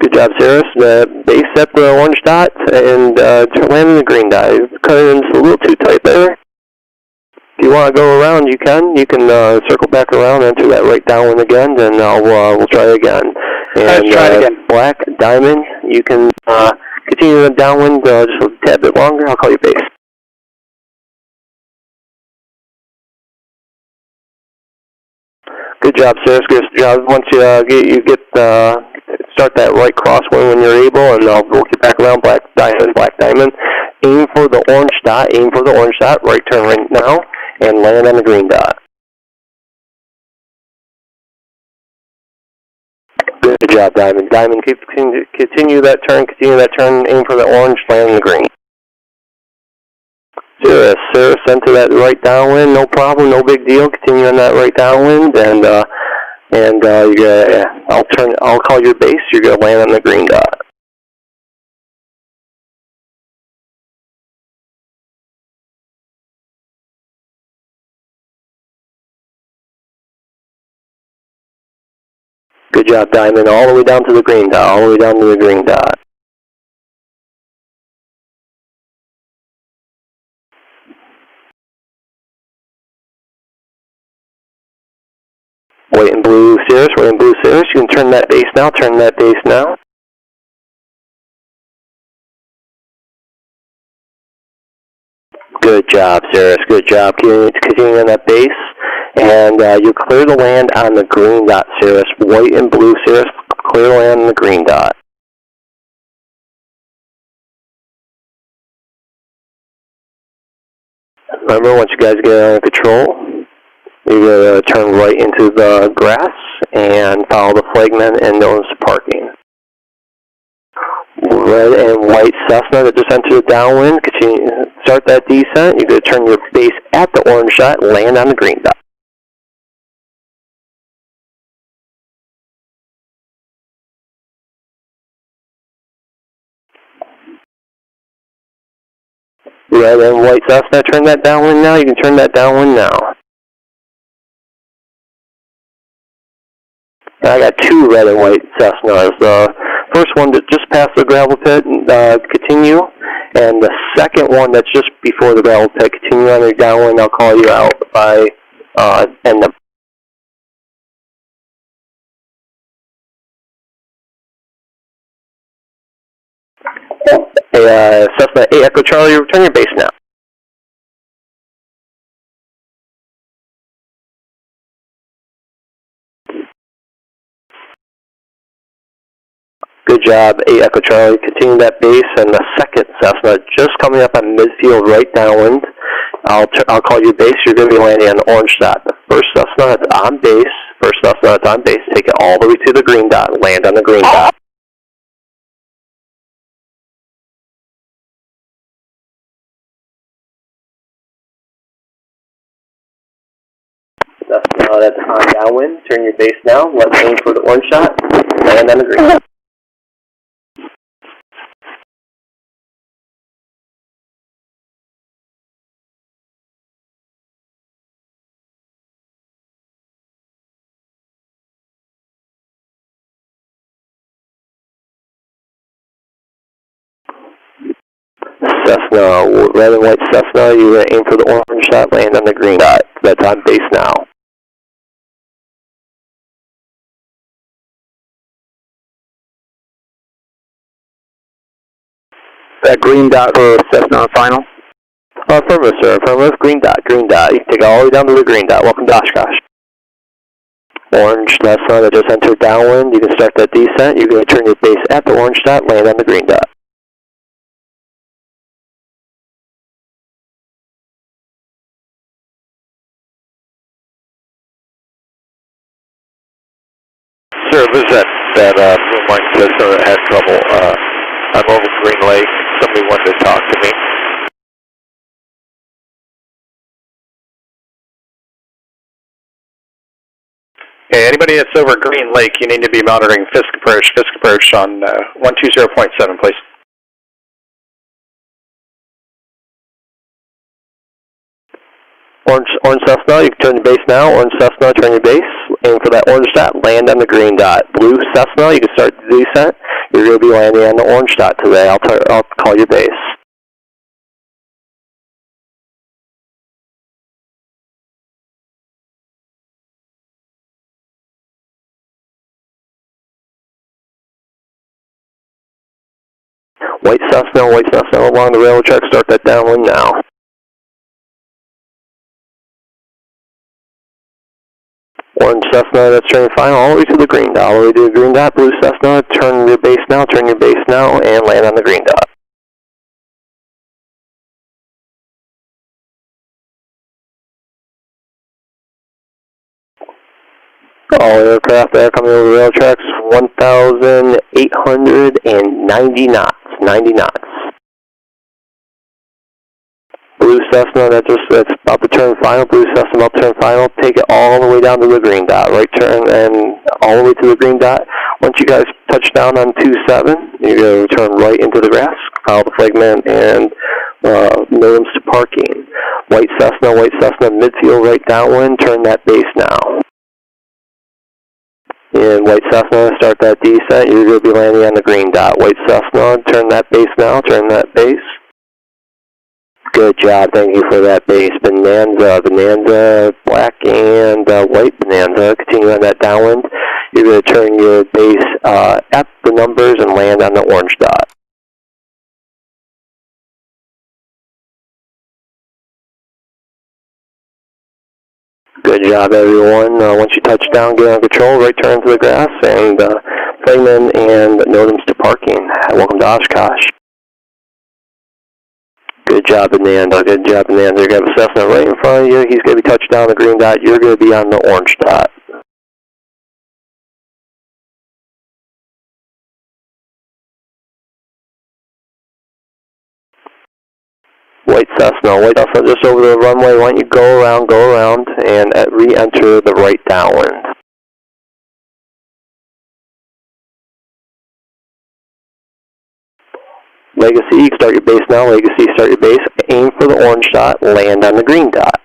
Good job, Cirrus. Base at the orange dot and land on the green dot. Cut it in a little too tight there. If you want to go around, you can. You can circle back around, enter that right downwind again, and we'll try again. And, Let's try it again. Black diamond, you can continue the downwind just a tad bit longer. I'll call you base. Good job, Cirrus. Good job. Once you start that right crosswind when you're able, and I'll work you back around. Black diamond. Aim for the orange dot. Aim for the orange dot. Right turn right now. And land on the green dot. Good job, Diamond. Diamond, continue that turn, aim for the orange, land on the green. Cirrus, enter that right downwind, no problem, no big deal. Continue on that right downwind, and I'll call your base, you're going to land on the green dot. Good job, Diamond. All the way down to the green dot. All the way down to the green dot. White and blue Cirrus. White and blue Cirrus. You can turn that base now. Turn that base now. Good job, Cirrus. Good job. Continuing on that base. And you clear the land on the green dot, Cirrus. White and blue Cirrus, clear the land on the green dot. Remember, once you guys get under control, you're going to turn right into the grass and follow the flagman and notice parking. Red and white Cessna that just entered the downwind, start that descent. You're going to turn your base at the orange dot, land on the green dot. Red and white Cessna, turn that downwind now. You can turn that downwind now. I got two red and white Cessnas. The first one that just passed the gravel pit, continue. And the second one that's just before the gravel pit, continue on your downwind. I'll call you out by end of. Hey, Cessna 8 Echo Charlie, return your base now. Good job, 8 Echo Charlie. Continue that base, and the second Cessna just coming up on midfield right downwind. I'll call you base. You're going to be landing on the orange dot. The first Cessna that's on base, take it all the way to the green dot, land on the green dot. Cessna that's on downwind, turn your base now, let's aim for the orange dot, land on the green dot. Cessna, red and white Cessna, you're going to aim for the orange dot, land on the green dot. That's on base now. That green dot for Cessna final? Affirmative, sir. Affirmative. Green dot. You can take it all the way down to the green dot. Welcome to Oshkosh. Orange Cessna that just entered downwind. You can start that descent. You're going to turn your base at the orange dot, land on the green dot. Sir, this is that blue white Cessna that had trouble. I'm over Green Lake. Somebody wanted to talk to me. Okay, anybody that's over Green Lake, you need to be monitoring FISK approach on 120.7, please. Orange Cessna, you can turn your base now. Orange Cessna, turn your base. Aim for that orange dot, land on the green dot. Blue Cessna, you can start the descent. You're going to be landing on the orange dot today. I'll call your base. White Cessna along the railroad track, start that downwind now. Orange Cessna, that's turning final, all the way to the green dot, all the way to the green dot. Blue Cessna, turn your base now, and land on the green dot. All aircraft that are coming over the rail tracks, 1,890 knots, 90 knots. Blue Cessna, that's about to turn final. Blue Cessna about to turn final. Take it all the way down to the green dot. Right turn and all the way to the green dot. Once you guys touch down on 27, you're going to turn right into the grass, follow the flagman, and modems to parking. White Cessna, midfield right downwind. Turn that base now. In White Cessna, start that descent. You're going to be landing on the green dot. White Cessna, turn that base now. Turn that base. Good job. Thank you for that base. Bonanza, black and white Bonanza. Continue on that downwind. You're going to turn your base at the numbers and land on the orange dot. Good job, everyone. Once you touch down, get on control, right turn to the grass, and flagman and nodems to parking. Welcome to Oshkosh. Good job, Bonanza. You're going to have a Cessna right in front of you. He's going to be touched down the green dot. You're going to be on the orange dot. White Cessna, just over the runway. Why don't you go around, and re-enter the right downwind. Legacy, start your base now. Start your base. Aim for the orange dot. Land on the green dot.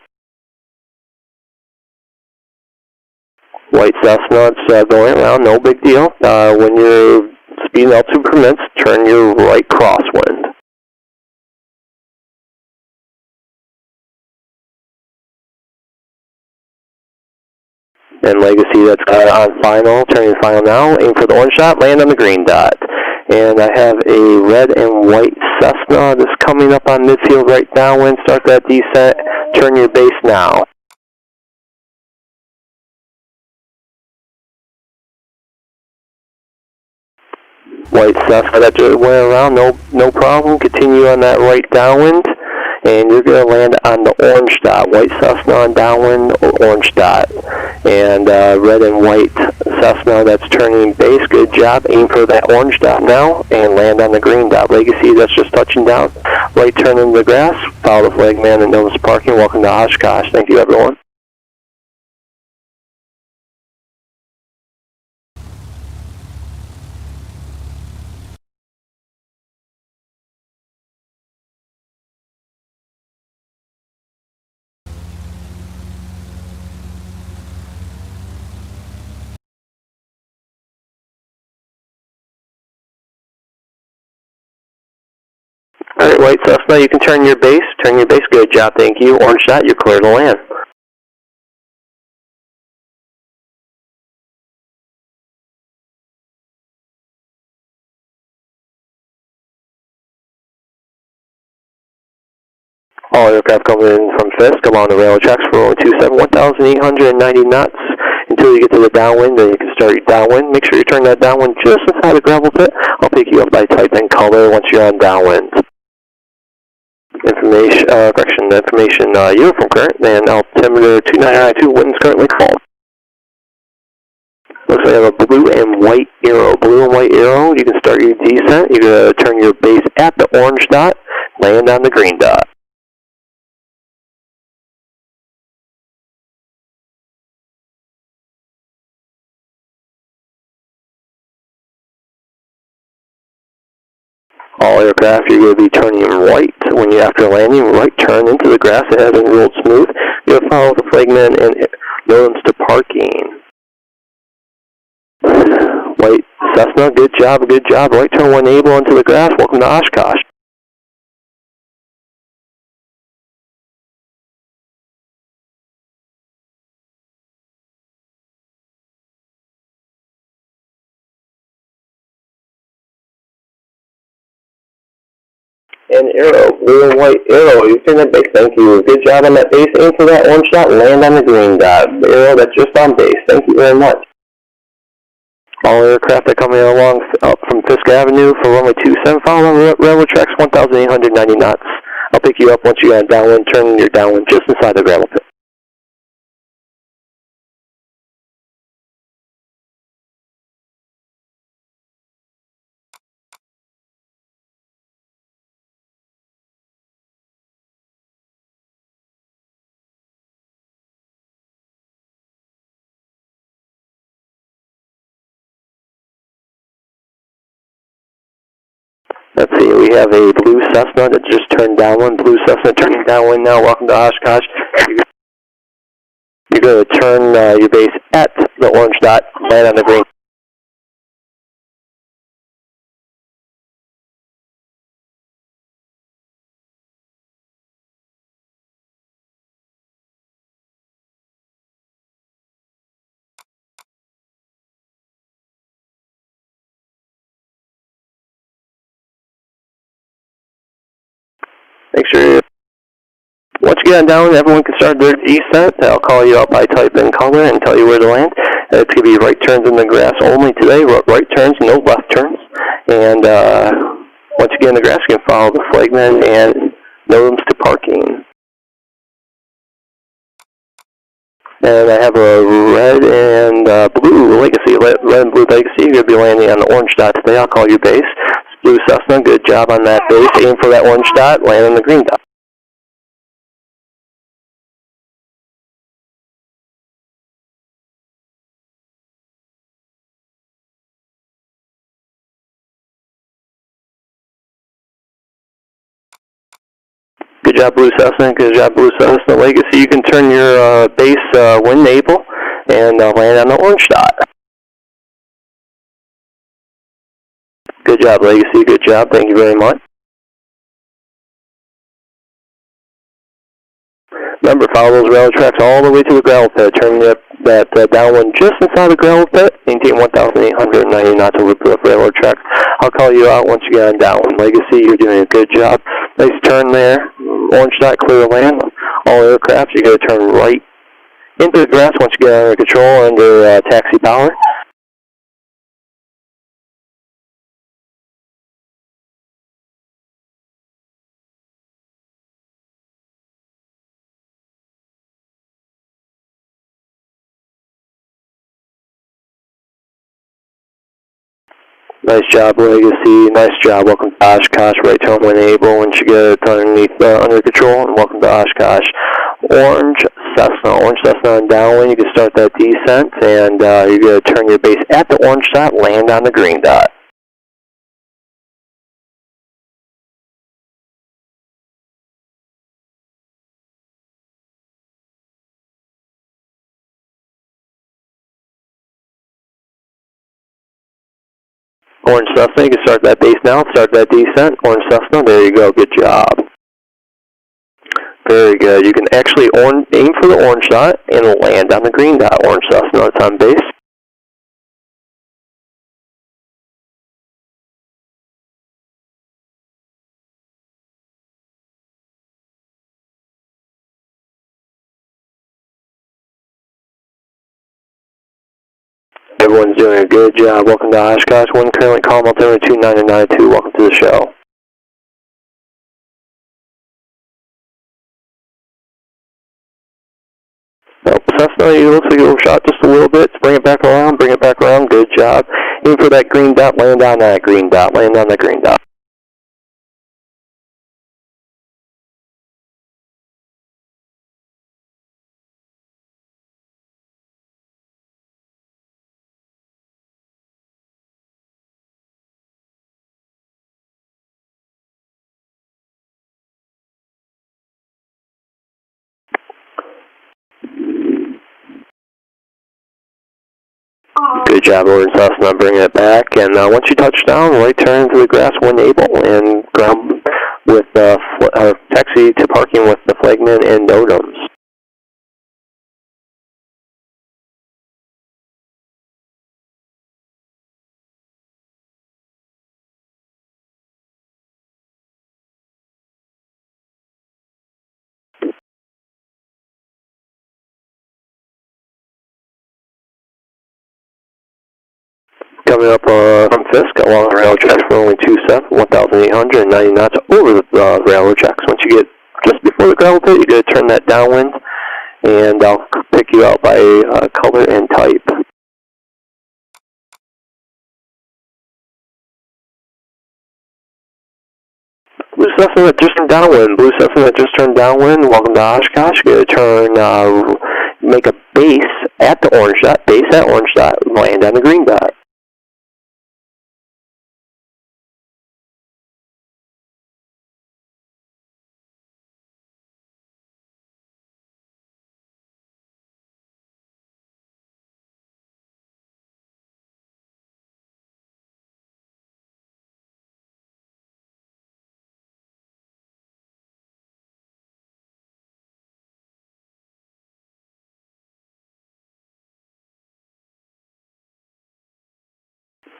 White Cessna, it's going around. No big deal. When your speed and altitude permits, turn your right crosswind. And Legacy, that's on final. Turn your final now. Aim for the orange dot. Land on the green dot. And I have a red and white Cessna that's coming up on midfield right downwind. Start that descent. Turn your base now. White Cessna that just went around. No problem. Continue on that right downwind. and you're going to land on the orange dot, white Cessna on downwind, orange dot, and red and white Cessna that's turning base. Good job. Aim for that orange dot now and land on the green dot. Legacy, that's just touching down. Right turn into the grass. Follow the flagman and notice parking. Welcome to Oshkosh. Thank you, everyone. All right, white Cessna, you can turn your base. Turn your base. Good job. Thank you. Orange dot, you're clear to land. All aircraft coming in from FISK along the railroad tracks for runway 27, 1,890 knots until you get to the downwind. Then you can start your downwind. Make sure you turn that downwind just inside the gravel pit. I'll pick you up by type and color once you're on downwind. Information, uniform current, and altimeter 2992, wind's currently calm. Looks like I have a blue and white arrow. Blue and white arrow, you can start your descent. You're going to turn your base at the orange dot, land on the green dot. All aircraft, you're going to be turning right when you're after landing. Right turn into the grass. It hasn't rolled smooth. You're going to follow the flagman and notice to parking. White Cessna, good job, good job. Right turn when able into the grass. Welcome to Oshkosh. And arrow, blue and white arrow, you turn that base, thank you. Good job on that base, aim for that orange dot, land on the green dot. The arrow that's just on base, thank you very much. All aircraft are coming along up from FISK Avenue for runway 27, follow the railroad tracks, 1,890 knots. I'll pick you up once you got downwind, turn your downwind just inside the gravel pit. Let's see, we have a blue Cessna that just turned downwind. Blue Cessna turning downwind now. Welcome to Oshkosh. You're going to turn your base at the orange dot, land on the green. Make sure once you get on down, everyone can start their descent. I'll call you up by type and color and tell you where to land. It's going to be right turns in the grass only today. Right turns, no left turns. And once you get in the grass, you can follow the flagman and notice to parking. And I have a red and blue Legacy, red and blue Legacy. You're going to be landing on the orange dot today. I'll call you base. Blue Cessna, good job on that base. Aim for that orange dot, land on the green dot. Good job, Blue Cessna. Good job, Blue Cessna. Legacy, you can turn your base wind able and land on the orange dot. Good job, Legacy. Good job. Thank you very much. Remember, follow those rail tracks all the way to the gravel pit. Turn that downwind just inside the gravel pit. Maintain 1,890 knots over the railroad tracks. I'll call you out once you get on downwind. Legacy, you're doing a good job. Nice turn there. Orange dot, clear land. All aircraft, you're going to turn right into the grass once you get under control under taxi power. Nice job, Legacy. Nice job. Welcome to Oshkosh. Right turn when able. Once you get it underneath, under control, and welcome to Oshkosh. Orange Cessna on downwind. You can start that descent, and you're going to turn your base at the orange dot, land on the green dot. Orange Cessna, you can start that base now, start that descent. Orange Cessna, there you go, good job. Very good. You can actually aim for the orange dot and land on the green dot. Orange Cessna, it's on base. Everyone's doing a good job. Welcome to Oshkosh. One currently calm altimeter 2992. Welcome to the show. Nope, Cessna, you looks like you overshot just a little bit. Bring it back around, good job. Aim for that green dot, land on that green dot, land on the green dot. Good job, Orange Cessna, bringing it back. And once you touch down, right turn to the grass when able, and ground with taxi to parking with the flagman and NOTAMs. Coming up from FISK along the railroad tracks for only 27, 1,890 knots over the railroad tracks. Once you get just before the gravel pit, you're going to turn that downwind, and I'll pick you out by color and type. Blue Cessna that just turned downwind. Blue Cessna that just turned downwind. Welcome to Oshkosh. You're going to turn, make a base at the orange dot, base at orange dot, land on the green dot.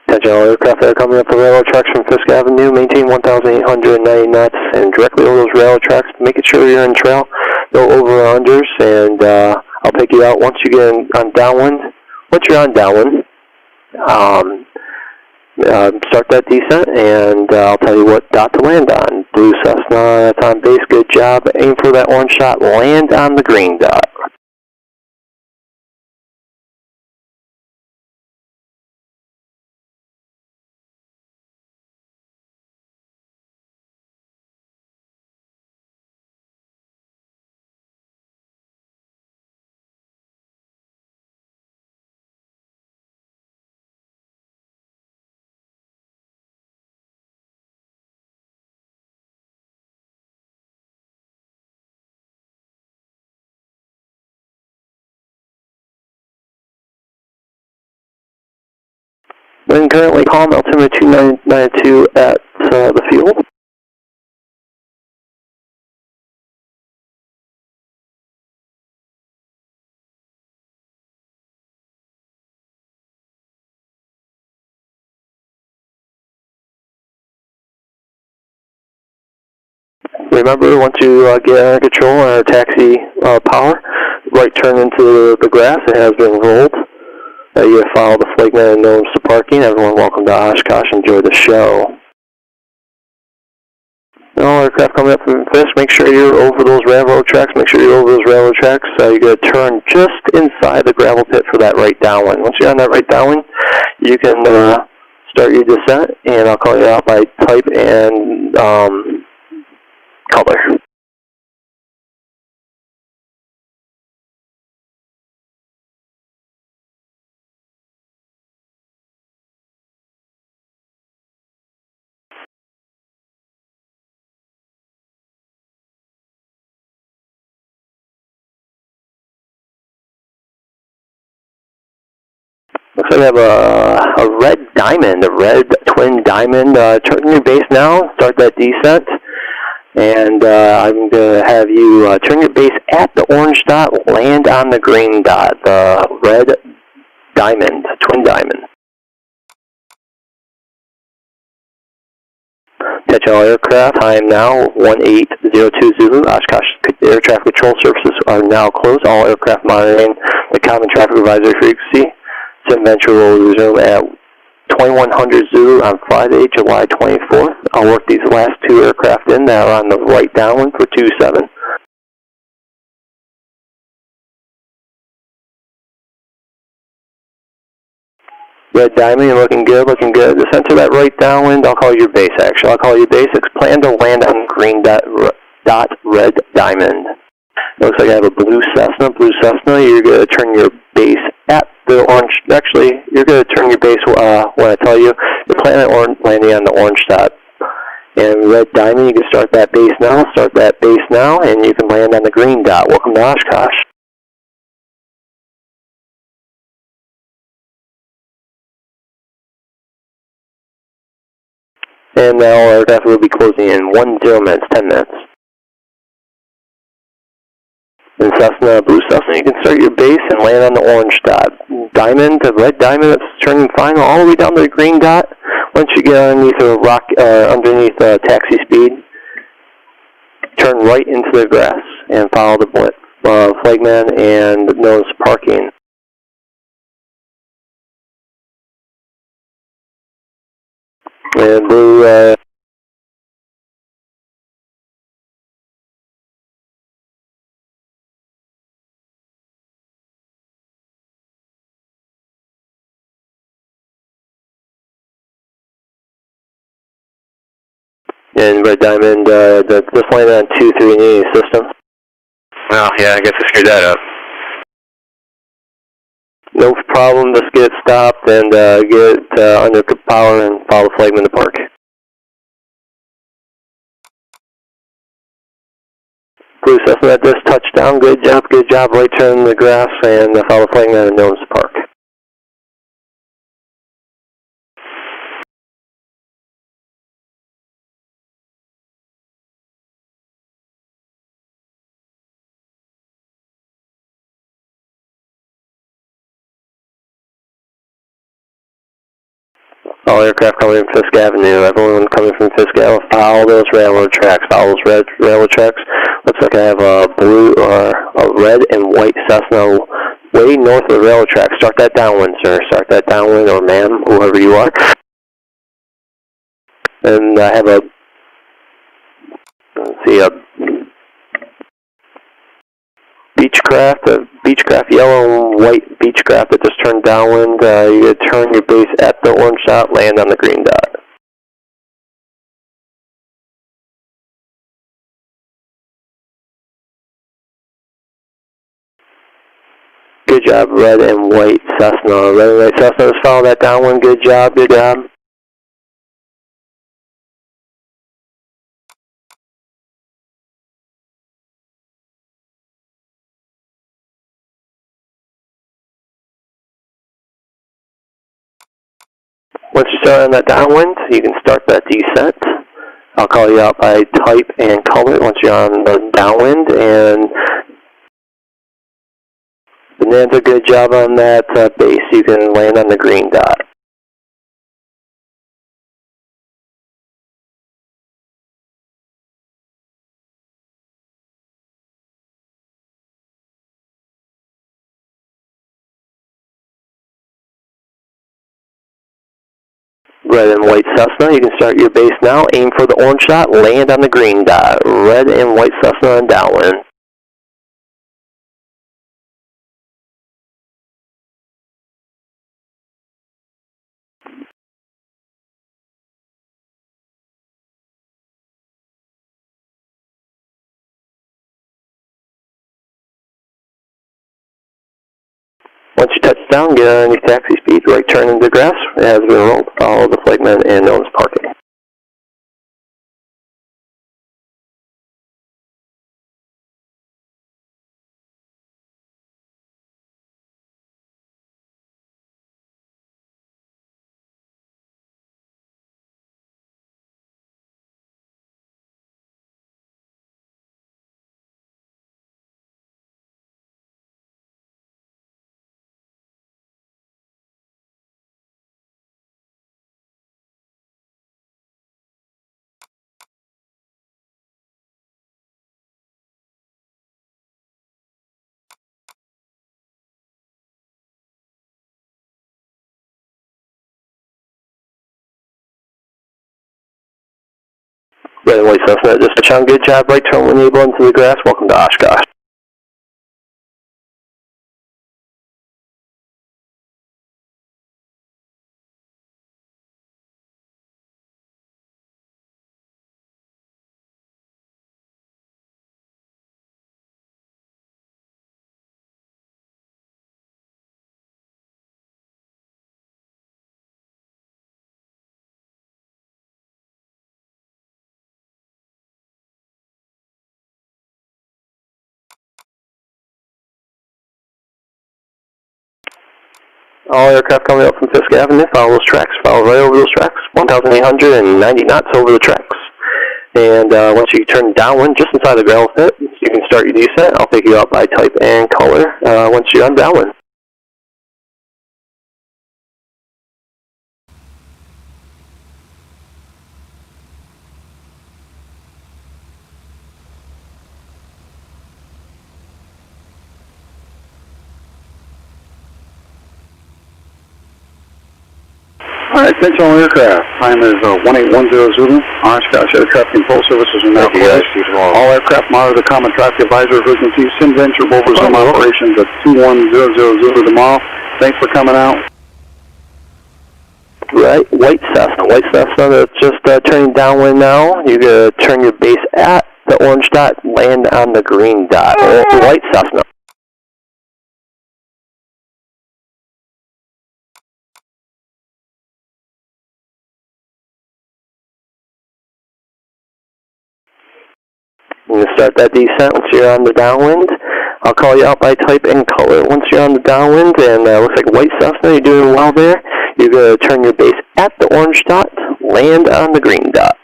Attention all aircraft that are coming up the railroad tracks from Fisk Avenue, maintain 1,890 knots, and directly over those railroad tracks, making sure you're in trail, no over or unders, and I'll pick you out once you get on downwind. Once you're on downwind, start that descent, and I'll tell you what dot to land on. Blue Cessna, that's on base, good job. Aim for that orange shot, land on the green dot. Then currently calm altimeter 2992 at the fuel. Remember, once you get under control on our taxi power, right turn into the grass, it has been rolled. You follow the flagman and NOTAMs to parking. Everyone, welcome to Oshkosh. Enjoy the show. All aircraft coming up from Fisk, make sure you're over those railroad tracks. You're going to turn just inside the gravel pit for that right downwind. Once you're on that right downwind, you can start your descent, and I'll call you out by type and color. Looks like I have a red diamond, a red twin diamond. Turn your base now, start that descent. And I'm going to have you turn your base at the orange dot, land on the green dot, the red diamond, twin diamond. Attention all aircraft, I am now 1802 Zulu. Oshkosh Air Traffic Control Services are now closed. All aircraft monitoring the common traffic advisory frequency. AirVenture will resume at 2100 Zulu on Friday, July 24th. I'll work these last two aircraft in that are on the right downwind for 27. Red diamond, you're looking good, looking good. Descend to that right downwind. I'll call you your base, actually. I'll call you base. Plan to land on green dot red diamond. Looks like I have a blue Cessna. Blue Cessna, you're going to turn your base at the orange. Actually, you're going to turn your base when I tell you. You're planning on landing on the orange dot. And red diamond, you can start that base now, and you can land on the green dot. Welcome to Oshkosh. And now our aircraft will be closing in 10 minutes, 10 minutes. In Cessna, blue Cessna, you can start your base and land on the orange dot. Diamond, the red diamond, that's turning final all the way down to the green dot. Once you get underneath a rock, underneath taxi speed, turn right into the grass and follow the flagman and nose parking. And blue, and red diamond, this landed on 2-3 in any system. Well, yeah, I guess I screwed that up. No problem, just get stopped and get under power and follow the flagman to park. Blue Cessna, just touchdown, good job, right turn in the grass and follow the flagman and nose to park. All aircraft coming from Fisk Avenue. Everyone coming from Fisk Avenue, follow those railroad tracks. Follow those railroad tracks. Looks like I have a blue or a red and white Cessna way north of the railroad track. Start that downwind, sir. Start that downwind, or ma'am, whoever you are. And I have a Beechcraft, yellow and white Beechcraft that just turned downwind. You're going to turn your base at the orange dot, land on the green dot. Good job, red and white Cessna. Red and white Cessna, just follow that downwind. Good job, good job. Once you start on that downwind, you can start that descent. I'll call you out by type and color once you're on the downwind. And Bonanza, good job on that base. You can land on the green dot. Red and white Cessna, you can start your base now. Aim for the orange dot, land on the green dot. Red and white Cessna on downwind. once you touch down, get on your taxi speed, right turn into the grass. It has been rolled. Follow the flagman and notice parking. Red and white Cessna, just touch on, good job, right turn when able into the grass. Welcome to Oshkosh. All aircraft coming up from FISK Avenue, follow those tracks, follow right over those tracks, 1,890 knots over the tracks. And once you turn downwind, just inside the gravel pit, you can start your descent. I'll pick you up by type and color once you're on downwind. All right, attention all aircraft. Time is 1810 Zulu. Oshkosh Aircraft Control Services are now closed. All aircraft monitor the common traffic advisor frequency. Sinventure will resume operations at 2100 Zulu tomorrow. Thanks for coming out. Right, white Cessna, that's just turning downwind now. You're going to turn your base at the orange dot, land on the green dot. White Cessna. You're going to start that descent once you're on the downwind. I'll call you out by type and color once you're on the downwind, and looks like white Cessna, you're doing well there. You're going to turn your base at the orange dot, land on the green dot.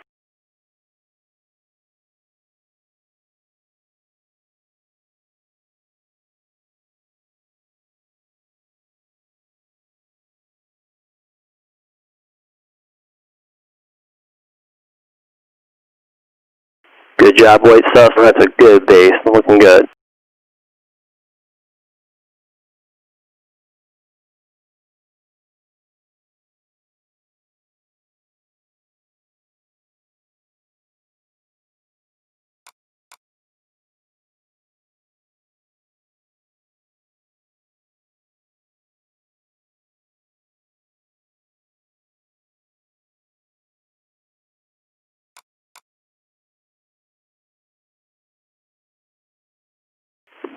Good job, white Cessna, that's a good base, looking good.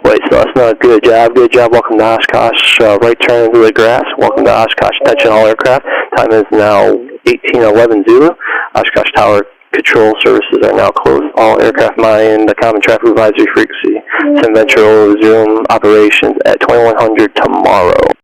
White Cessna, good job, welcome to Oshkosh, right turn into the grass, welcome to Oshkosh, attention all aircraft, time is now 1811 Zulu, Oshkosh Tower Control Services are now closed, all aircraft monitor the common traffic advisory frequency, Sinventure will resume operations at 2100 tomorrow.